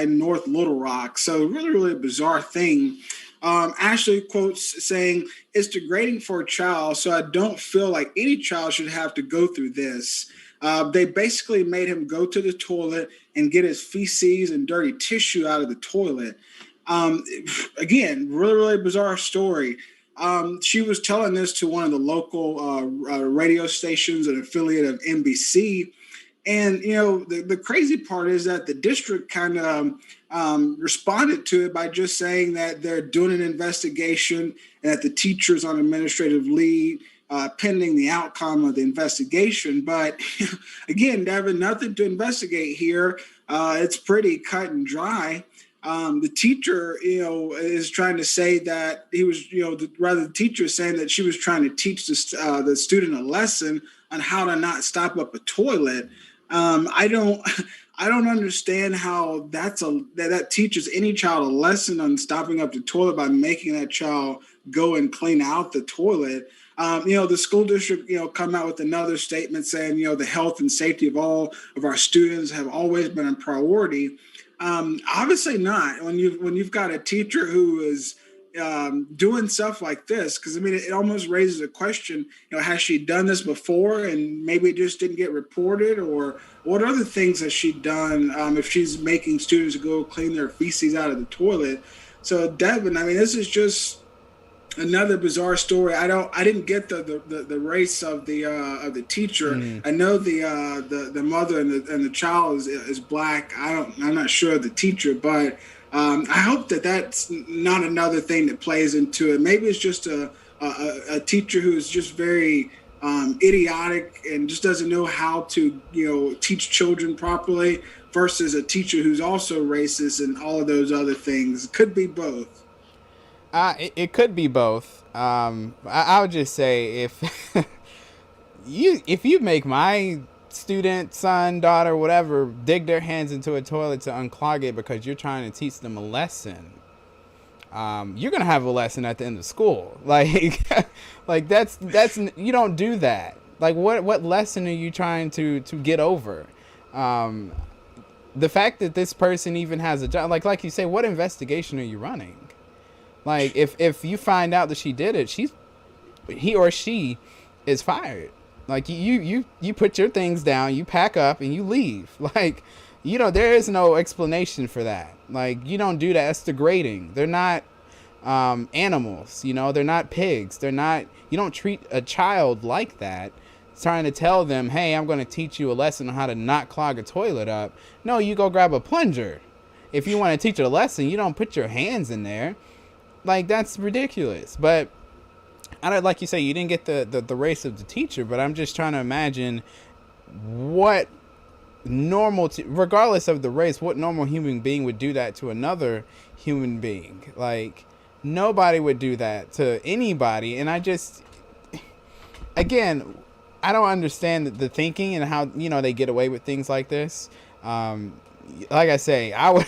in North Little Rock. So really, really a bizarre thing. Ashley quotes saying, "It's degrading for a child, so I don't feel like any child should have to go through this." They basically made him go to the toilet and get his feces and dirty tissue out of the toilet. Again, really, really bizarre story. She was telling this to one of the local radio stations, an affiliate of NBC. And, the crazy part is that the district kind of responded to it by just saying that they're doing an investigation and that the teacher's on administrative leave pending the outcome of the investigation. But again, Devin, nothing to investigate here. It's pretty cut and dry. The teacher, is trying to say that he was, the teacher is saying that she was trying to teach the student a lesson on how to not stop up a toilet. I don't understand how that teaches any child a lesson on stopping up the toilet by making that child go and clean out the toilet. The school district, come out with another statement saying, the health and safety of all of our students have always been a priority. Obviously not when you've got a teacher who is doing stuff like this, because I mean, it almost raises a question. Has she done this before, and maybe it just didn't get reported, or what other things has she done? If she's making students go clean their feces out of the toilet. So, Devin, I mean, this is just another bizarre story. I didn't get the race of the teacher. I know the mother and the child is black. I'm not sure of the teacher, but I hope that's not another thing that plays into it. Maybe it's just a teacher who is just very idiotic and just doesn't know how to teach children properly, versus a teacher who's also racist and all of those other things. It could be both.
It could be both. I would just say, if you make my student, son, daughter, whatever, dig their hands into a toilet to unclog it because you're trying to teach them a lesson, you're gonna have a lesson at the end of school. Like, like that's you don't do that. Like, what lesson are you trying to get over? The fact that this person even has a job, like you say, what investigation are you running? Like, if you find out that she did it, he or she is fired. Like, you put your things down, you pack up, and you leave. Like, there is no explanation for that. Like, you don't do that. That's degrading. They're not animals. They're not pigs. You don't treat a child like that, trying to tell them, hey, I'm going to teach you a lesson on how to not clog a toilet up. No, you go grab a plunger. If you want to teach a lesson, you don't put your hands in there. Like, that's ridiculous. But I don't, like you say, you didn't get the race of the teacher, but I'm just trying to imagine what normal, regardless of the race, what normal human being would do that to another human being. Like, nobody would do that to anybody. And again, I don't understand the thinking and how, they get away with things like this. Like I say, I would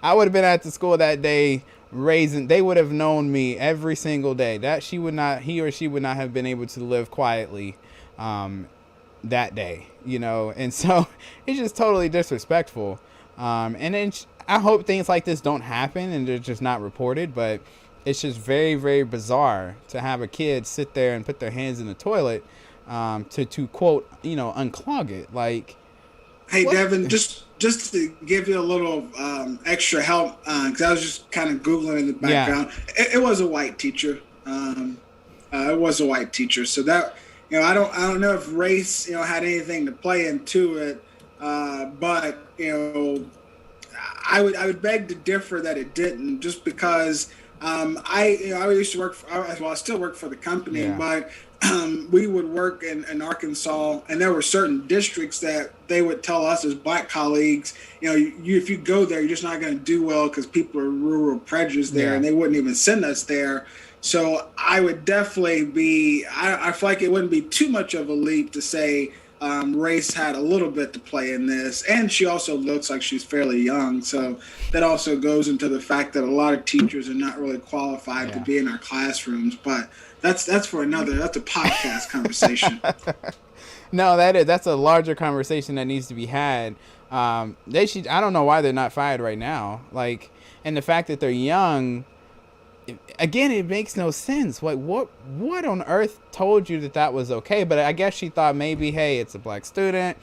have been at the school that day they would have known me every single day. That he or she would not have been able to live quietly that day, and so it's just totally disrespectful. And then I hope things like this don't happen and they're just not reported, but it's just very, very bizarre to have a kid sit there and put their hands in the toilet to quote, unclog it. Like,
hey, what? Devin, just to give you a little extra help, because I was just kind of Googling in the background. Yeah. It was a white teacher. It was a white teacher. So that, I don't know if race, had anything to play into it. But, I would beg to differ that it didn't, just because I used to work I still work for the company, but we would work in Arkansas, and there were certain districts that they would tell us as black colleagues, if you go there, you're just not going to do well because people are rural prejudiced there, and they wouldn't even send us there. So I would definitely I feel like it wouldn't be too much of a leap to say race had a little bit to play in this. And she also looks like she's fairly young. So that also goes into the fact that a lot of teachers are not really qualified to be in our classrooms. But that's a podcast conversation.
No, that's a larger conversation that needs to be had. I don't know why they're not fired right now. Like, and the fact that they're young, again, it makes no sense. Like, what on earth told you that was okay? But I guess she thought maybe, hey, it's a black student,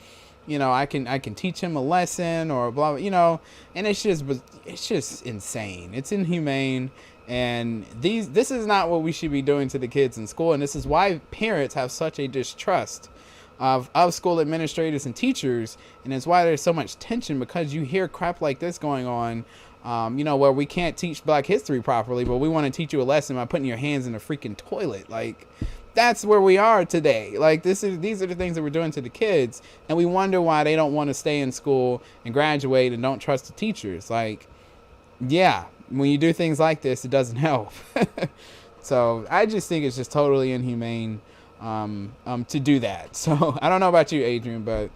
I can teach him a lesson or blah, blah, and it's just insane. It's inhumane. And this is not what we should be doing to the kids in school. And this is why parents have such a distrust of school administrators and teachers. And it's why there's so much tension, because you hear crap like this going on, where we can't teach black history properly, but we want to teach you a lesson by putting your hands in a freaking toilet. Like, that's where we are today. Like, these are the things that we're doing to the kids. And we wonder why they don't want to stay in school and graduate and don't trust the teachers. Like, yeah, when you do things like this, it doesn't help. So I just think it's just totally inhumane to do that. So I don't know about you, Adrian, but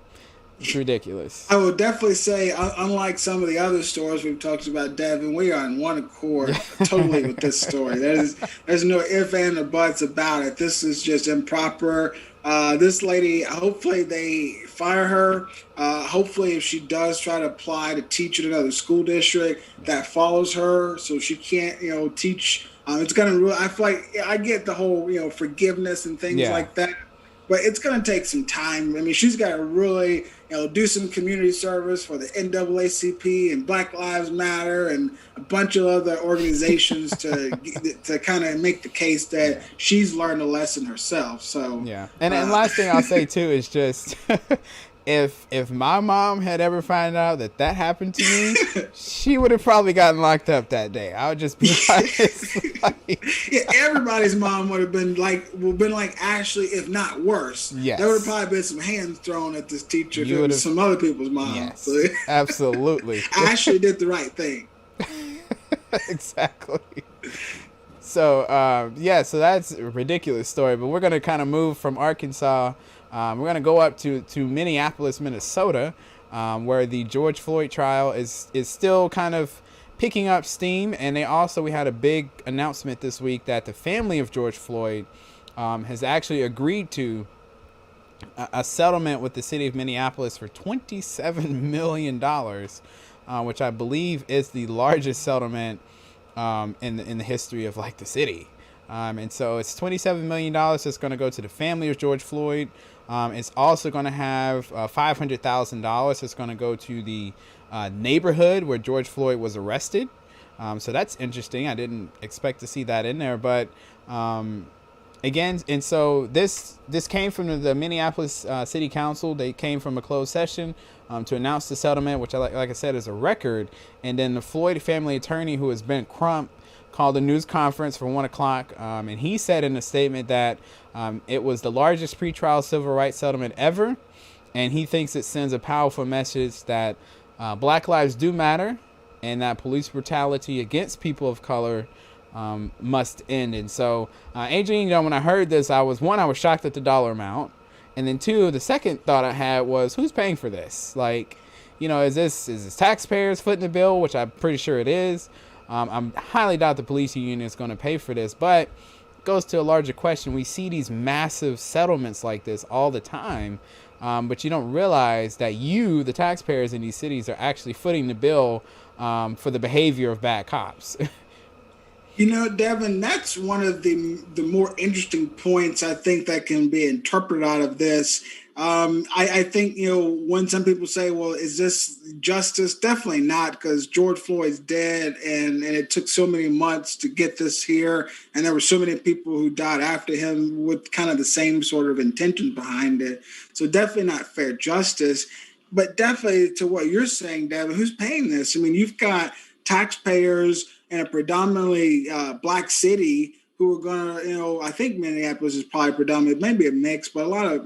It's ridiculous.
I would definitely say, unlike some of the other stories we've talked about, Devin, we are in one
Yeah.
accord totally with this story. There's no if and or buts about it. This is just improper. This lady, hopefully they fire her. Hopefully, if she does try to apply to teach at another school district, that follows her, so she can't, teach. It's gonna really. I feel like I get the whole, forgiveness and things
Yeah.
like that, but it's going to take some time. I mean, she's got to really, do some community service for the NAACP and Black Lives Matter and a bunch of other organizations to kind of make the case that
Yeah.
she's learned a lesson herself. So,
Yeah. And last thing I'll say too is just if my mom had ever found out that that happened to me, she would have probably gotten locked up that day. I would just be honest. Like,
yeah, everybody's mom would have been like Ashley, if not worse.
yes.
There would have probably been some hands thrown at this teacher
You
to
would have.
some other people's mom.
Yes.
So,
Absolutely.
Ashley did the right thing.
Exactly. So yeah, so that's a ridiculous story. But we're gonna kind of move from Arkansas. We're gonna go up to Minneapolis, Minnesota, where the George Floyd trial is still kind of picking up steam. And we had a big announcement this week that the family of George Floyd has actually agreed to a settlement with the city of Minneapolis for $27 million, which I believe is the largest settlement in the history of like the city. And so it's $27 million that's going to go to the family of George Floyd. It's also going to have $500,000 that's going to go to the neighborhood where George Floyd was arrested. So that's interesting. I didn't expect to see that in there, but again, and so this came from the Minneapolis City Council. They came from a closed session to announce the settlement, which, like I said, is a record. And then the Floyd family attorney, who is Ben Crump, called a news conference for 1 o'clock, and he said in a statement that it was the largest pretrial civil rights settlement ever, and he thinks it sends a powerful message that Black lives do matter, and that police brutality against people of color must end. And so, Adrian, when I heard this, I was shocked at the dollar amount, and then two, the second thought I had was, who's paying for this? Like, is this taxpayers footing the bill, which I'm pretty sure it is. I'm highly doubt the police union is going to pay for this, but it goes to a larger question. We see these massive settlements like this all the time, but you don't realize that the taxpayers in these cities, are actually footing the bill for the behavior of bad cops.
Devin, that's one of the more interesting points I think that can be interpreted out of this. I think, when some people say, well, is this justice? Definitely not, because George Floyd's dead, and it took so many months to get this here. And there were so many people who died after him with kind of the same sort of intention behind it. So definitely not fair justice. But definitely to what you're saying, Devin, who's paying this? I mean, you've got taxpayers in a predominantly black city who are going to, I think Minneapolis is probably predominant, maybe a mix, but a lot of,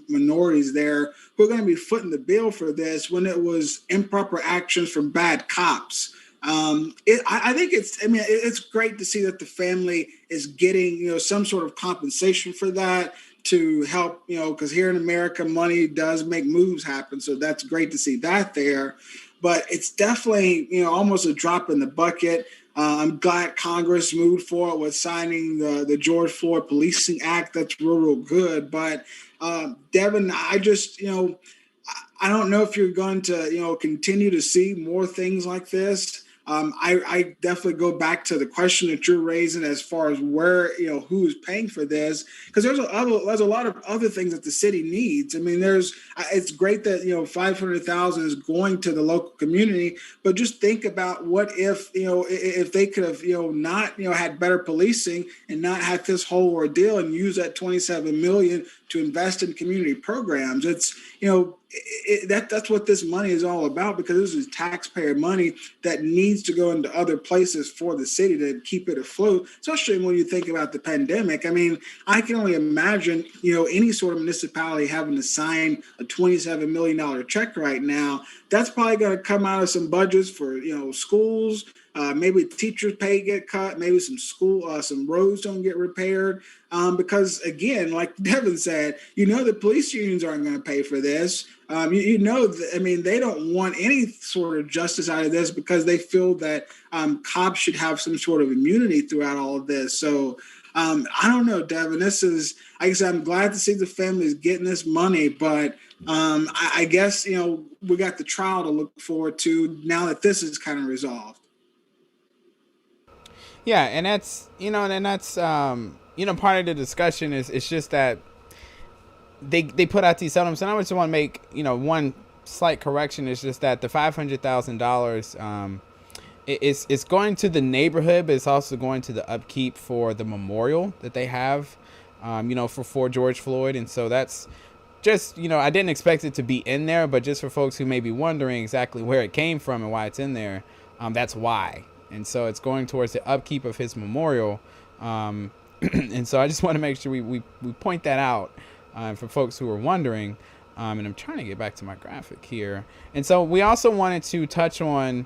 minorities there who are going to be footing the bill for this when it was improper actions from bad cops. I think it's great to see that the family is getting, some sort of compensation for that to help, because here in America, money does make moves happen. So that's great to see that there. But it's definitely, almost a drop in the bucket. I'm glad Congress moved forward with signing the George Floyd Policing Act. That's real good. But Devin, I just, I don't know if you're going to, continue to see more things like this. I definitely go back to the question that you're raising as far as where, who is paying for this, because there's a lot of other things that the city needs. I mean, it's great that, 500,000 is going to the local community, but just think about what if they could have, not, had better policing and not had this whole ordeal and use that 27 million to invest in community programs. It's, that's what this money is all about, because this is taxpayer money that needs to go into other places for the city to keep it afloat, especially when you think about the pandemic. I mean, I can only imagine, any sort of municipality having to sign a $27 million check right now. That's probably going to come out of some budgets for, schools, Maybe teachers' pay get cut. Maybe some roads don't get repaired. Because again, like Devin said, the police unions aren't going to pay for this. I mean, they don't want any sort of justice out of this because they feel that cops should have some sort of immunity throughout all of this. So I don't know, Devin. This is, like I said, I'm glad to see the families getting this money, but I guess we got the trial to look forward to now that this is kind of resolved.
Yeah, and that's part of the discussion is it's just that they put out these settlements, and I just want to make one slight correction. Is just that the $500,000 it's going to the neighborhood, but it's also going to the upkeep for the memorial that they have, for George Floyd, and so that's just I didn't expect it to be in there, but just for folks who may be wondering exactly where it came from and why it's in there, that's why. And so it's going towards the upkeep of his memorial. And so I just want to make sure we point that out for folks who are wondering. And I'm trying to get back to my graphic here. And so we also wanted to touch on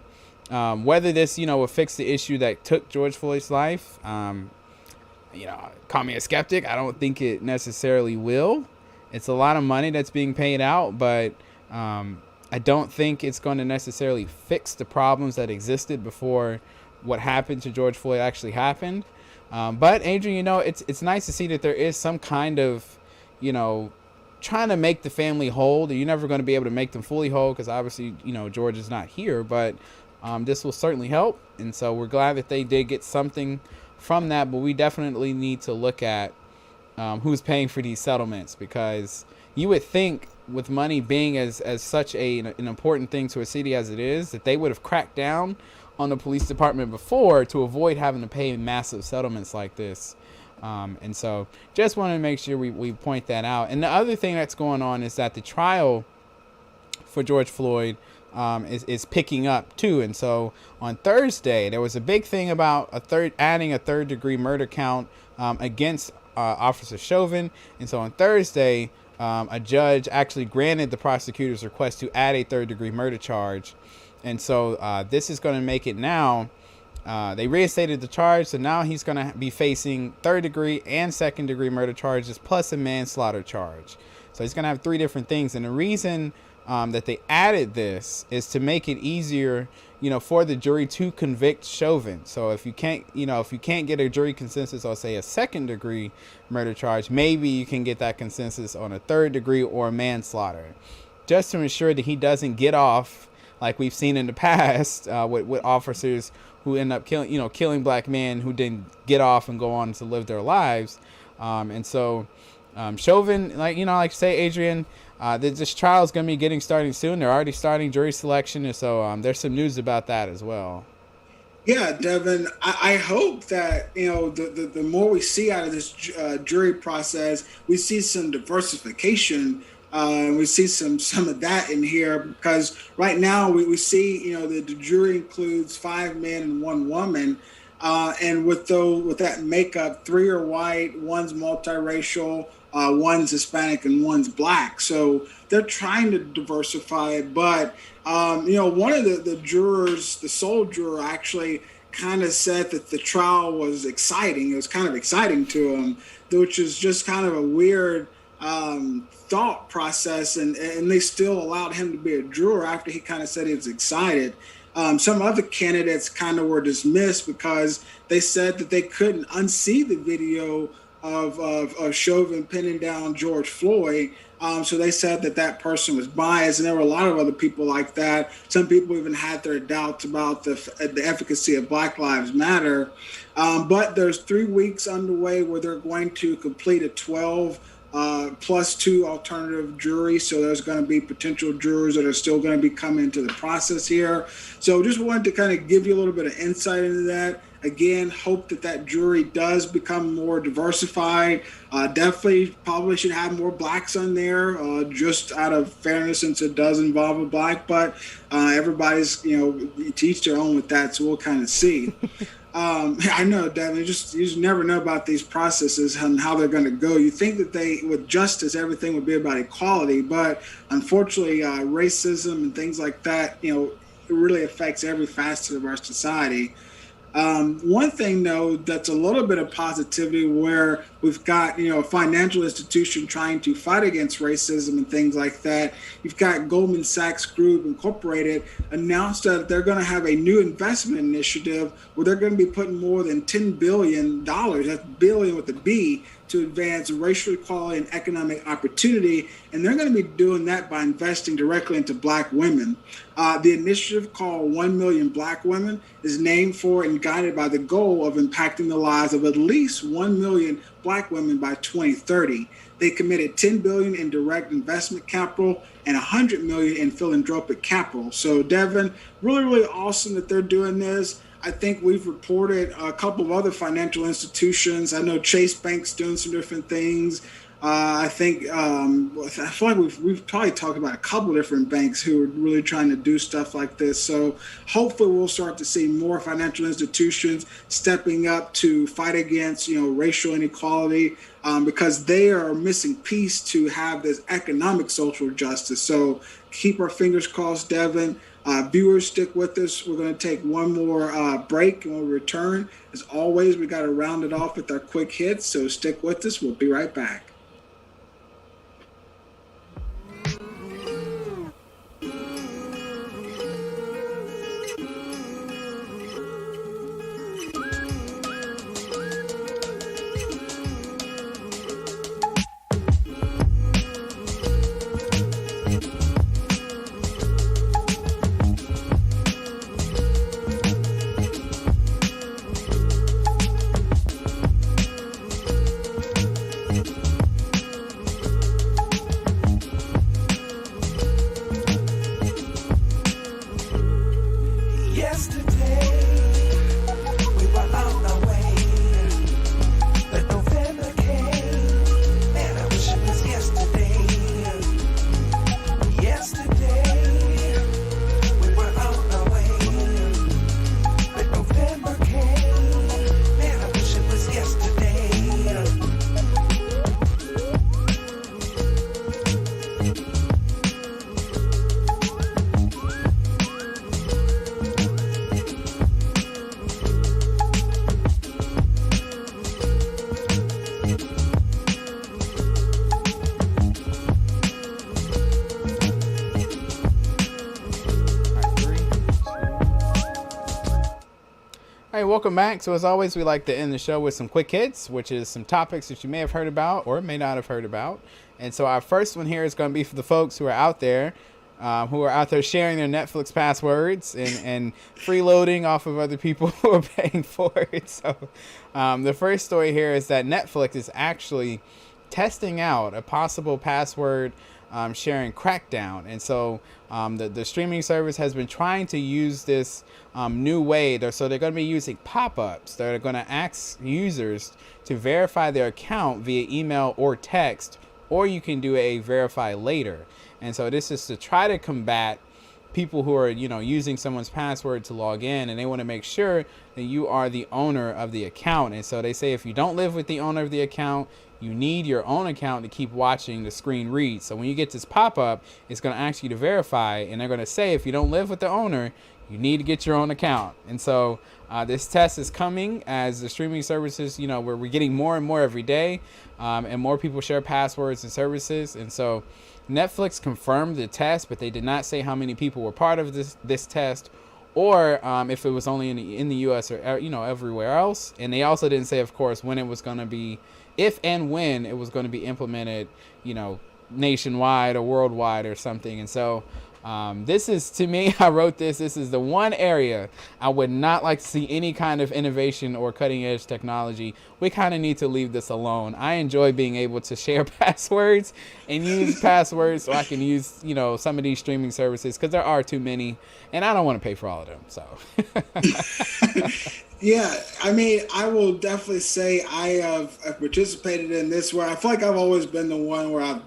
whether this, will fix the issue that took George Floyd's life. Call me a skeptic. I don't think it necessarily will. It's a lot of money that's being paid out, but I don't think it's going to necessarily fix the problems that existed before what happened to George Floyd actually happened. But Adrian, it's nice to see that there is some kind of, trying to make the family whole. You're never going to be able to make them fully whole because obviously, George is not here, but this will certainly help. And so we're glad that they did get something from that, but we definitely need to look at who's paying for these settlements, because you would think with money being as such an important thing to a city as it is, that they would have cracked down on the police department before to avoid having to pay massive settlements like this. And so just want to make sure we point that out. And the other thing that's going on is that the trial for George Floyd is picking up too. And so on Thursday, there was a big thing about adding a third degree murder count against Officer Chauvin. And so on Thursday, a judge actually granted the prosecutor's request to add a third degree murder charge. And so this is going to make it now. They reinstated the charge, so now he's going to be facing third degree and second degree murder charges plus a manslaughter charge. So he's going to have 3 different things. And the reason that they added this is to make it easier, for the jury to convict Chauvin. So if you can't get a jury consensus on, say, a second degree murder charge, maybe you can get that consensus on a third degree or manslaughter, just to ensure that he doesn't get off like we've seen in the past with officers who end up killing black men who didn't get off and go on to live their lives. And so Chauvin, like say, Adrian, this trial is going to be starting soon. They're already starting jury selection. And so there's some news about that as well.
Yeah, Devin, I hope that, the more we see out of this jury process, we see some diversification. We see some of that in here, because right now we see, the jury includes 5 men and 1 woman. And with that makeup, 3 are white, 1's multiracial, 1's Hispanic, and 1's black. So they're trying to diversify it. But, one of the jurors, the sole juror, actually kind of said that the trial was exciting. It was kind of exciting to him, which is just kind of a weird thought process. And they still allowed him to be a juror after he kind of said he was excited. Some other candidates kind of were dismissed because they said that they couldn't unsee the video of Chauvin pinning down George Floyd. So they said that person was biased, and there were a lot of other people like that. Some people even had their doubts about the efficacy of Black Lives Matter. But there's 3 weeks underway where they're going to complete a 12 plus 2 alternative juries. So there's going to be potential jurors that are still going to be coming into the process here. So just wanted to kind of give you a little bit of insight into that. Again, hope that jury does become more diversified. Definitely probably should have more blacks on there, just out of fairness, since it does involve a black. But everybody's, to each their own with that. So we'll kind of see. I know, Devin, you just never know about these processes and how they're going to go. You think that with justice, everything would be about equality, but unfortunately, racism and things like that, really affects every facet of our society. One thing, though, that's a little bit of positivity where we've got, a financial institution trying to fight against racism and things like that. You've got Goldman Sachs Group Incorporated announced that they're going to have a new investment initiative where they're going to be putting more than $10 billion, that's billion with a B, to advance racial equality and economic opportunity. And they're going to be doing that by investing directly into Black women. The initiative, called 1 Million Black Women, is named for and guided by the goal of impacting the lives of at least 1 million Black women by 2030. They committed $10 billion in direct investment capital and $100 million in philanthropic capital. So, Devin, really, really awesome that they're doing this. I think we've reported a couple of other financial institutions. I know Chase Bank's doing some different things. I feel like we've probably talked about a couple of different banks who are really trying to do stuff like this. So hopefully we'll start to see more financial institutions stepping up to fight against, racial inequality, because they are a missing piece to have this economic social justice. So keep our fingers crossed, Devin. Viewers, stick with us. We're going to take one more break, and when we return, as always, we got to round it off with our quick hits. So stick with us. We'll be right back.
Hey, welcome back. So as always, we like to end the show with some quick hits, which is some topics that you may have heard about or may not have heard about. And so our first one here is going to be for the folks who are out there sharing their Netflix passwords and freeloading off of other people who are paying for it. So the first story here is that Netflix is actually testing out a possible password sharing crackdown. And so the streaming service has been trying to use this new way. So they're going to be using pop-ups that are going to ask users to verify their account via email or text, or you can do a verify later. And so this is to try to combat people who are, using someone's password to log in, and they want to make sure that you are the owner of the account. And so they say if you don't live with the owner of the account, you need your own account to keep watching the screen read. So when you get this pop-up, it's going to ask you to verify, and they're going to say if you don't live with the owner, you need to get your own account. And so this test is coming as the streaming services, where we're getting more and more every day, and more people share passwords and services. And so Netflix confirmed the test, but they did not say how many people were part of this test, or if it was only in the U.S. or everywhere else. And they also didn't say, of course, when it was going to be, if and when it was going to be implemented, nationwide or worldwide or something. And so this is, to me, I wrote this is the one area I would not like to see any kind of innovation or cutting edge technology. We kind of need to leave this alone. I enjoy being able to share passwords and use passwords so I can use, some of these streaming services, because there are too many and I don't want to pay for all of them. So
yeah, I mean, I will definitely say I have participated in this, where I feel like I've always been the one where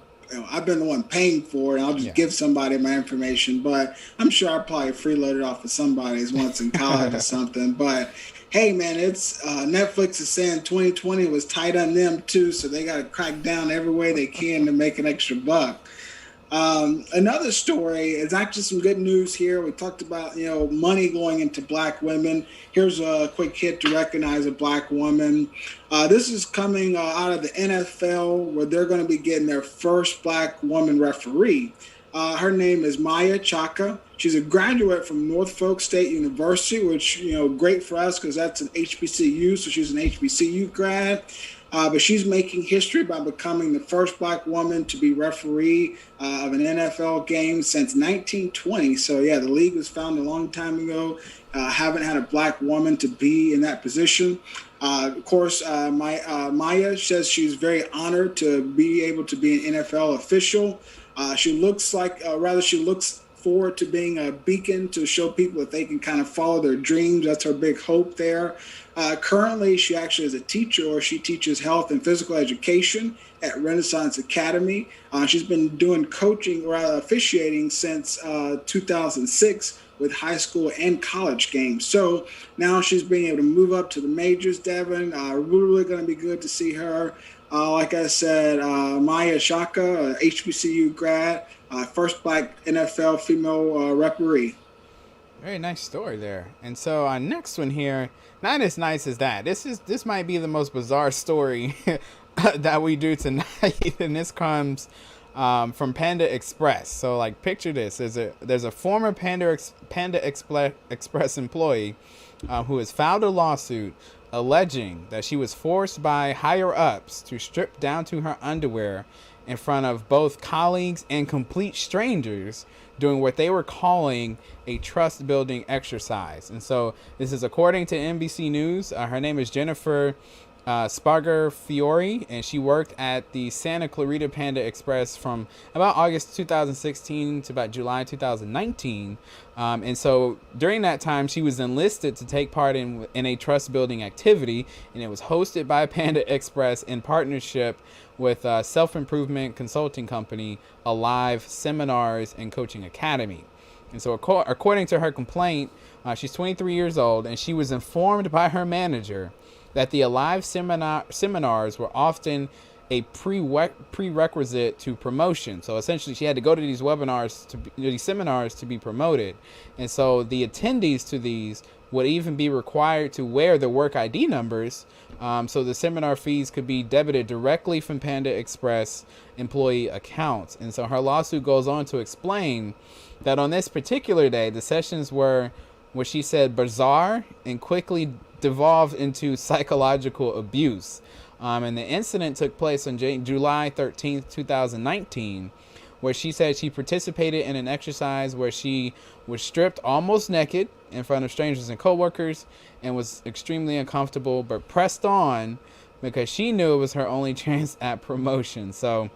I've been the one paying for it, and I'll just give somebody my information. But I'm sure I probably freeloaded off of somebody's once in college or something. But hey, man, it's Netflix is saying 2020 was tight on them too, so they got to crack down every way they can to make an extra buck. Another story is actually some good news here. We talked about money going into black women. Here's a quick hit to recognize a black woman. This is coming out of the NFL, where they're going to be getting their first black woman referee. Her name is Maya Chaka. She's a graduate from Norfolk State University, which great for us because that's an HBCU. So she's an HBCU grad. But she's making history by becoming the first black woman to be referee of an NFL game since 1920. So, yeah, the league was founded a long time ago. Haven't had a black woman to be in that position. Of course, Maya says she's very honored to be able to be an NFL official. She looks forward to being a beacon to show people that they can kind of follow their dreams. That's her big hope there. Currently, she actually is a teacher, or she teaches health and physical education at Renaissance Academy. She's been doing coaching or officiating since 2006 with high school and college games. So now she's being able to move up to the majors, Devin. Really going to be good to see her. Like I said, Maya Shaka, HBCU grad, first black NFL female referee.
Very nice story there. And so our next one here, not as nice as that. This might be the most bizarre story that we do tonight, and this comes from Panda Express. So like, picture this: there's a former Panda Express employee who has filed a lawsuit alleging that she was forced by higher ups to strip down to her underwear in front of both colleagues and complete strangers doing what they were calling a trust building exercise. And so this is according to NBC News. Her name is Jennifer Sparger Fiore, and she worked at the Santa Clarita Panda Express from about August 2016 to about July 2019. And so during that time, she was enlisted to take part in a trust building activity, and it was hosted by Panda Express in partnership with self-improvement consulting company Alive Seminars and Coaching Academy. And so according to her complaint, she's 23 years old, and she was informed by her manager that the Alive seminars were often a prerequisite to promotion. So essentially, she had to go to these these seminars to be promoted. And so the attendees to these would even be required to wear the work ID numbers, so the seminar fees could be debited directly from Panda Express employee accounts. And so her lawsuit goes on to explain that on this particular day, the sessions were what she said bizarre and quickly devolved into psychological abuse. And the incident took place on July 13th, 2019, where she said she participated in an exercise where she was stripped almost naked in front of strangers and coworkers and was extremely uncomfortable, but pressed on because she knew it was her only chance at promotion. So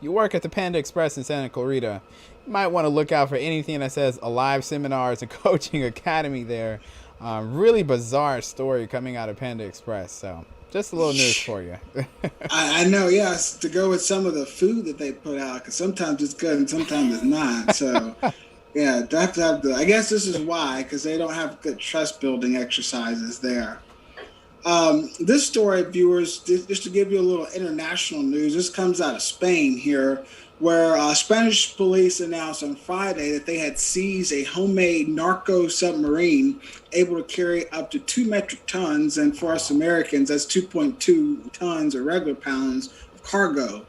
you work at the Panda Express in Santa Clarita, you might want to look out for anything that says Alive Seminars and Coaching Academy there. Really bizarre story coming out of Panda Express. So just a little news for you.
I know, yes, to go with some of the food that they put out, because sometimes it's good and sometimes it's not. So, yeah, I guess this is why, because they don't have good trust building exercises there. This story, viewers, just to give you a little international news, this comes out of Spain here, where Spanish police announced on Friday that they had seized a homemade narco submarine able to carry up to 2 metric tons, and for us Americans, that's 2.2 tons or regular pounds of cargo.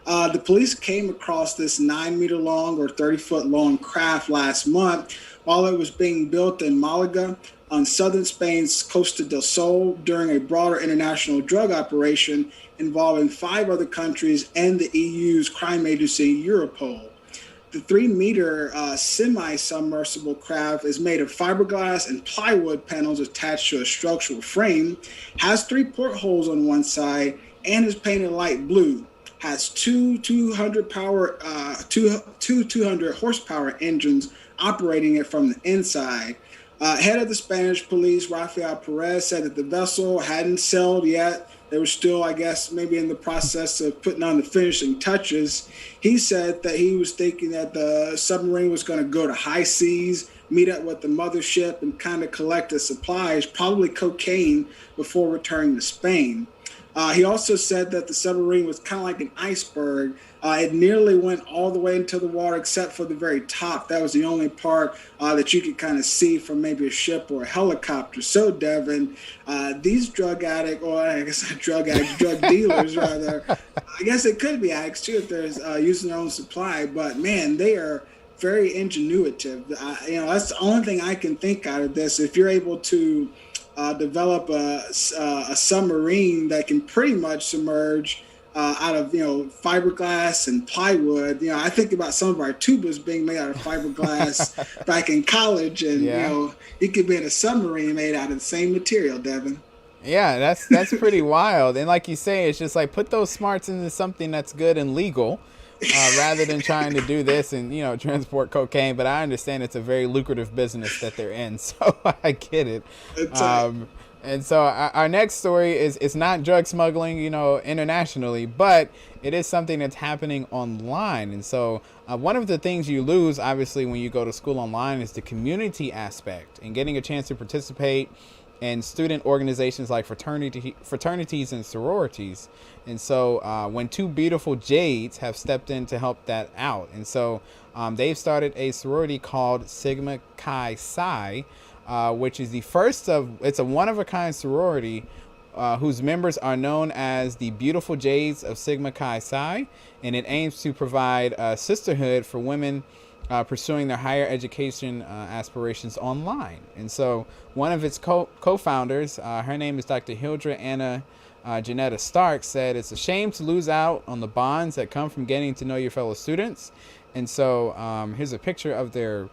The police came across this 9-meter long or 30-foot long craft last month while it was being built in Malaga on southern Spain's Costa del Sol during a broader international drug operation involving 5 other countries and the EU's crime agency Europol. The 3-meter semi-submersible craft is made of fiberglass and plywood panels attached to a structural frame, has 3 portholes on one side, and is painted light blue. Has two 200 horsepower engines operating it from the inside. Head of the Spanish police, Rafael Perez, said that the vessel hadn't sailed yet. They were still, I guess, maybe in the process of putting on the finishing touches. He said that he was thinking that the submarine was going to go to high seas, meet up with the mothership, and kind of collect the supplies, probably cocaine, before returning to Spain. He also said that the submarine was kind of like an iceberg. It nearly went all the way into the water except for the very top. That was the only part that you could kind of see from maybe a ship or a helicopter. So, Devin, these drug addicts, or I guess not drug addicts, drug dealers rather, I guess it could be addicts too if they're using their own supply. But man, they are very ingenuitive. That's the only thing I can think out of this. If you're able to develop a submarine that can pretty much submerge out of fiberglass and plywood. I think about some of our tubas being made out of fiberglass back in college, and it could be in a submarine made out of the same material, Devin.
Yeah, that's pretty wild. And like you say, it's just like put those smarts into something that's good and legal, rather than trying to do this and transport cocaine. But I understand it's a very lucrative business that they're in, so I get it. And so our next story is it's not drug smuggling, internationally, but it is something that's happening online. And so one of the things you lose, obviously, when you go to school online is the community aspect and getting a chance to participate in student organizations like fraternities and sororities. And so when two beautiful Jades have stepped in to help that out. And so they've started a sorority called Sigma Chi Psi, which is the first it's a one-of-a-kind sorority whose members are known as the Beautiful Jades of Sigma Chi Psi, and it aims to provide sisterhood for women pursuing their higher education aspirations online. And so one of its co-founders, her name is Dr. Hildra Anna Janetta Stark, said it's a shame to lose out on the bonds that come from getting to know your fellow students. And so here's a picture of their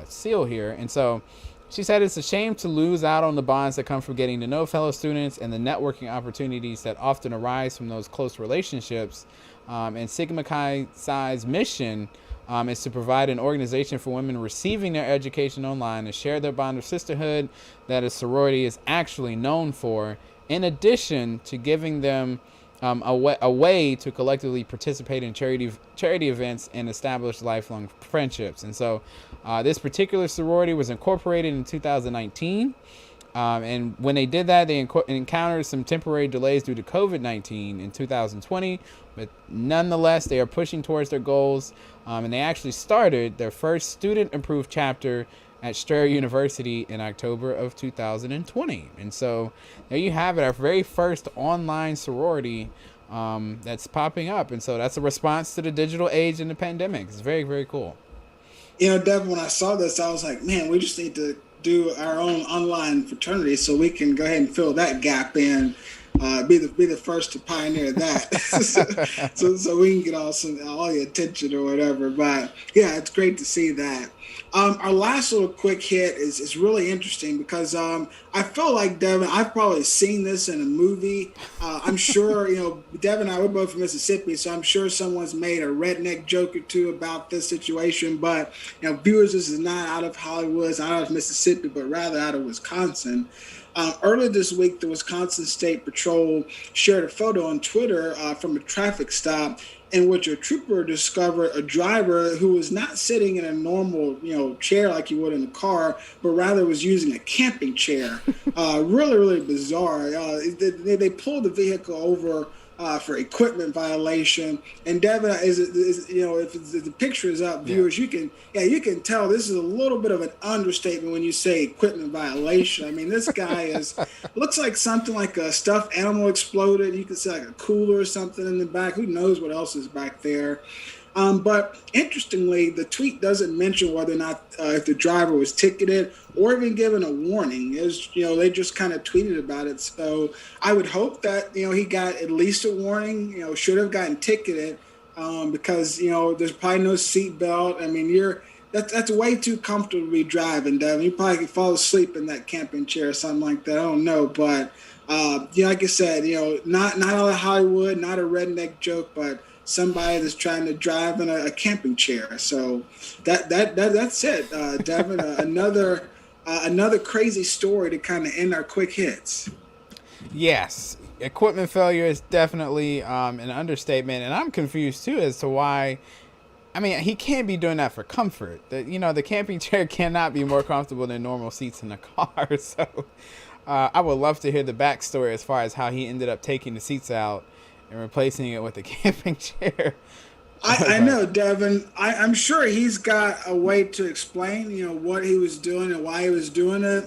seal here. And so she said it's a shame to lose out on the bonds that come from getting to know fellow students and the networking opportunities that often arise from those close relationships. And Sigma Chi Psi's mission is to provide an organization for women receiving their education online and share their bond of sisterhood that a sorority is actually known for, in addition to giving them a way to collectively participate in charity events and establish lifelong friendships. And so this particular sorority was incorporated in 2019. And when they did that, they encountered some temporary delays due to COVID-19 in 2020. But nonetheless, they are pushing towards their goals. And they actually started their first student-approved chapter at Strayer University in October of 2020. And so there you have it, our very first online sorority that's popping up. And so that's a response to the digital age and the pandemic. It's very, very cool.
Devin, when I saw this, I was like, man, we just need to do our own online fraternity so we can go ahead and fill that gap in. Be the first to pioneer that, so we can get all the attention or whatever. But yeah, it's great to see that. Our last little quick hit is really interesting because I feel like, Devin, I've probably seen this in a movie. I'm sure, Devin and I, we're both from Mississippi, so I'm sure someone's made a redneck joke or two about this situation. But, viewers, this is not out of Hollywood, it's not out of Mississippi, but rather out of Wisconsin. Earlier this week, the Wisconsin State Patrol shared a photo on Twitter from a traffic stop in which a trooper discovered a driver who was not sitting in a normal, chair like you would in a car, but rather was using a camping chair. Really, really bizarre. They pulled the vehicle over for equipment violation. And Devin, if the picture is up, viewers, you can tell this is a little bit of an understatement when you say equipment violation. I mean, this guy looks like something like a stuffed animal exploded. You can see like a cooler or something in the back. Who knows what else is back there? But interestingly, the tweet doesn't mention whether or not if the driver was ticketed or even given a warning. They just kind of tweeted about it. So I would hope that he got at least a warning. Should have gotten ticketed because there's probably no seat belt. I mean, that's way too comfortable to be driving, Devin. You probably could fall asleep in that camping chair or something like that. I don't know, but like I said, not out of Hollywood, not a redneck joke, but somebody that's trying to drive in a camping chair. So that's it, Devin. Another crazy story to kind of end our quick hits.
Yes, equipment failure is definitely an understatement, and I'm confused too as to why. I mean, he can't be doing that for comfort. The camping chair cannot be more comfortable than normal seats in a car. So I would love to hear the backstory as far as how he ended up taking the seats out and replacing it with a camping chair.
I know, Devin. I'm sure he's got a way to explain, what he was doing and why he was doing it.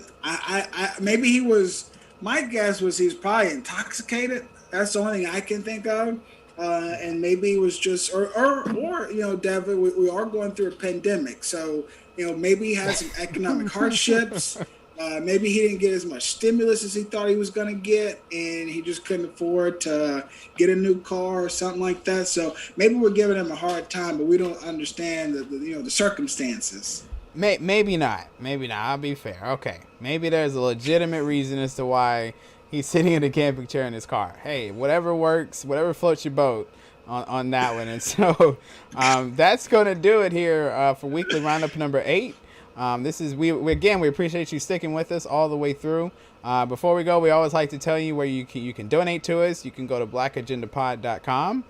Maybe he was. My guess was he's probably intoxicated. That's the only thing I can think of. And maybe he was just, Devin, we are going through a pandemic, so maybe he had some economic hardships. Maybe he didn't get as much stimulus as he thought he was going to get, and he just couldn't afford to get a new car or something like that. So maybe we're giving him a hard time, but we don't understand the circumstances.
Maybe not. Maybe not. I'll be fair. Okay. Maybe there's a legitimate reason as to why he's sitting in a camping chair in his car. Hey, whatever works, whatever floats your boat on that one. And so that's going to do it here for Weekly Roundup number 8. This is we appreciate you sticking with us all the way through. Before we go, we always like to tell you where you can donate to us. You can go to blackagendapod.com.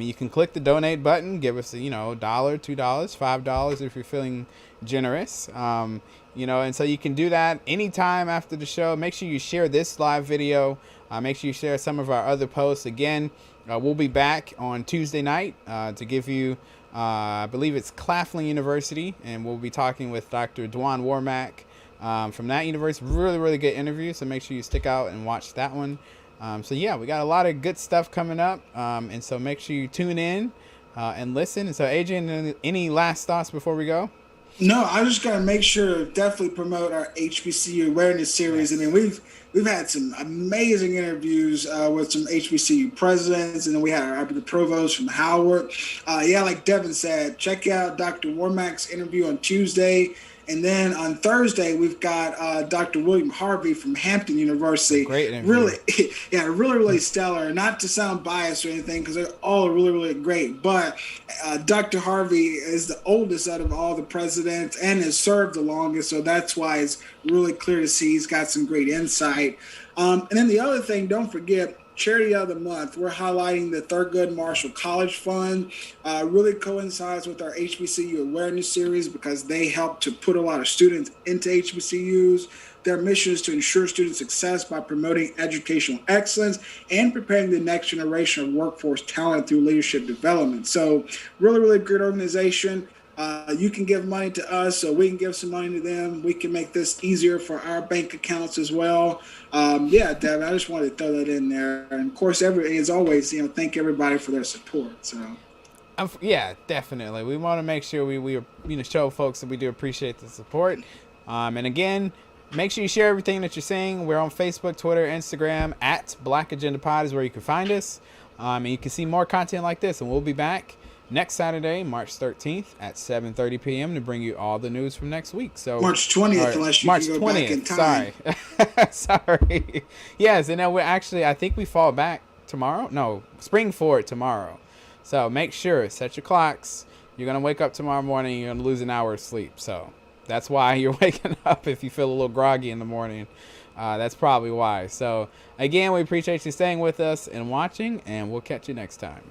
You can click the donate button. Give us $1, $2, $5 if you're feeling generous. And so you can do that anytime after the show. Make sure you share this live video. Make sure you share some of our other posts. Again, we'll be back on Tuesday night to give you. I believe it's Claflin University, and we'll be talking with Dr. Dwan Warmack from that university. Really, really good interview, so make sure you stick out and watch that one. We got a lot of good stuff coming up, and so make sure you tune in and listen. And so, Adrian, any last thoughts before we go?
No, I just got to make sure to definitely promote our HBCU awareness series.
Yes.
I mean, we've had some amazing interviews with some HBCU presidents, and then we had the provost from Howard. Like Devin said, check out Dr. Warmack's interview on Tuesday. And then on Thursday, we've got Dr. William Harvey from Hampton University.
Great interview.
Really stellar. Not to sound biased or anything, because they're all really, really great. But Dr. Harvey is the oldest out of all the presidents and has served the longest. So that's why it's really clear to see he's got some great insight. And then the other thing, don't forget, Charity of the Month. We're highlighting the Thurgood Marshall College Fund. Really coincides with our HBCU Awareness Series because they help to put a lot of students into HBCUs. Their mission is to ensure student success by promoting educational excellence and preparing the next generation of workforce talent through leadership development. So really, really good organization. You can give money to us, so we can give some money to them. We can make this easier for our bank accounts as well. Devin, I just wanted to throw that in there. And of course, as always, thank everybody for their support. So.
Definitely. We want to make sure we show folks that we do appreciate the support. And again, make sure you share everything that you're seeing. We're on Facebook, Twitter, Instagram at Black Agenda Pod is where you can find us. And you can see more content like this. And we'll be back next Saturday, March 13th at 7:30 p.m. to bring you all the news from next week. So
March 20th, unless you can go back in time.
Sorry. Yes, and then I think we fall back tomorrow. No, spring forward tomorrow. So make sure, set your clocks. You're going to wake up tomorrow morning, you're going to lose an hour of sleep. So that's why you're waking up if you feel a little groggy in the morning. That's probably why. So again, we appreciate you staying with us and watching, and we'll catch you next time.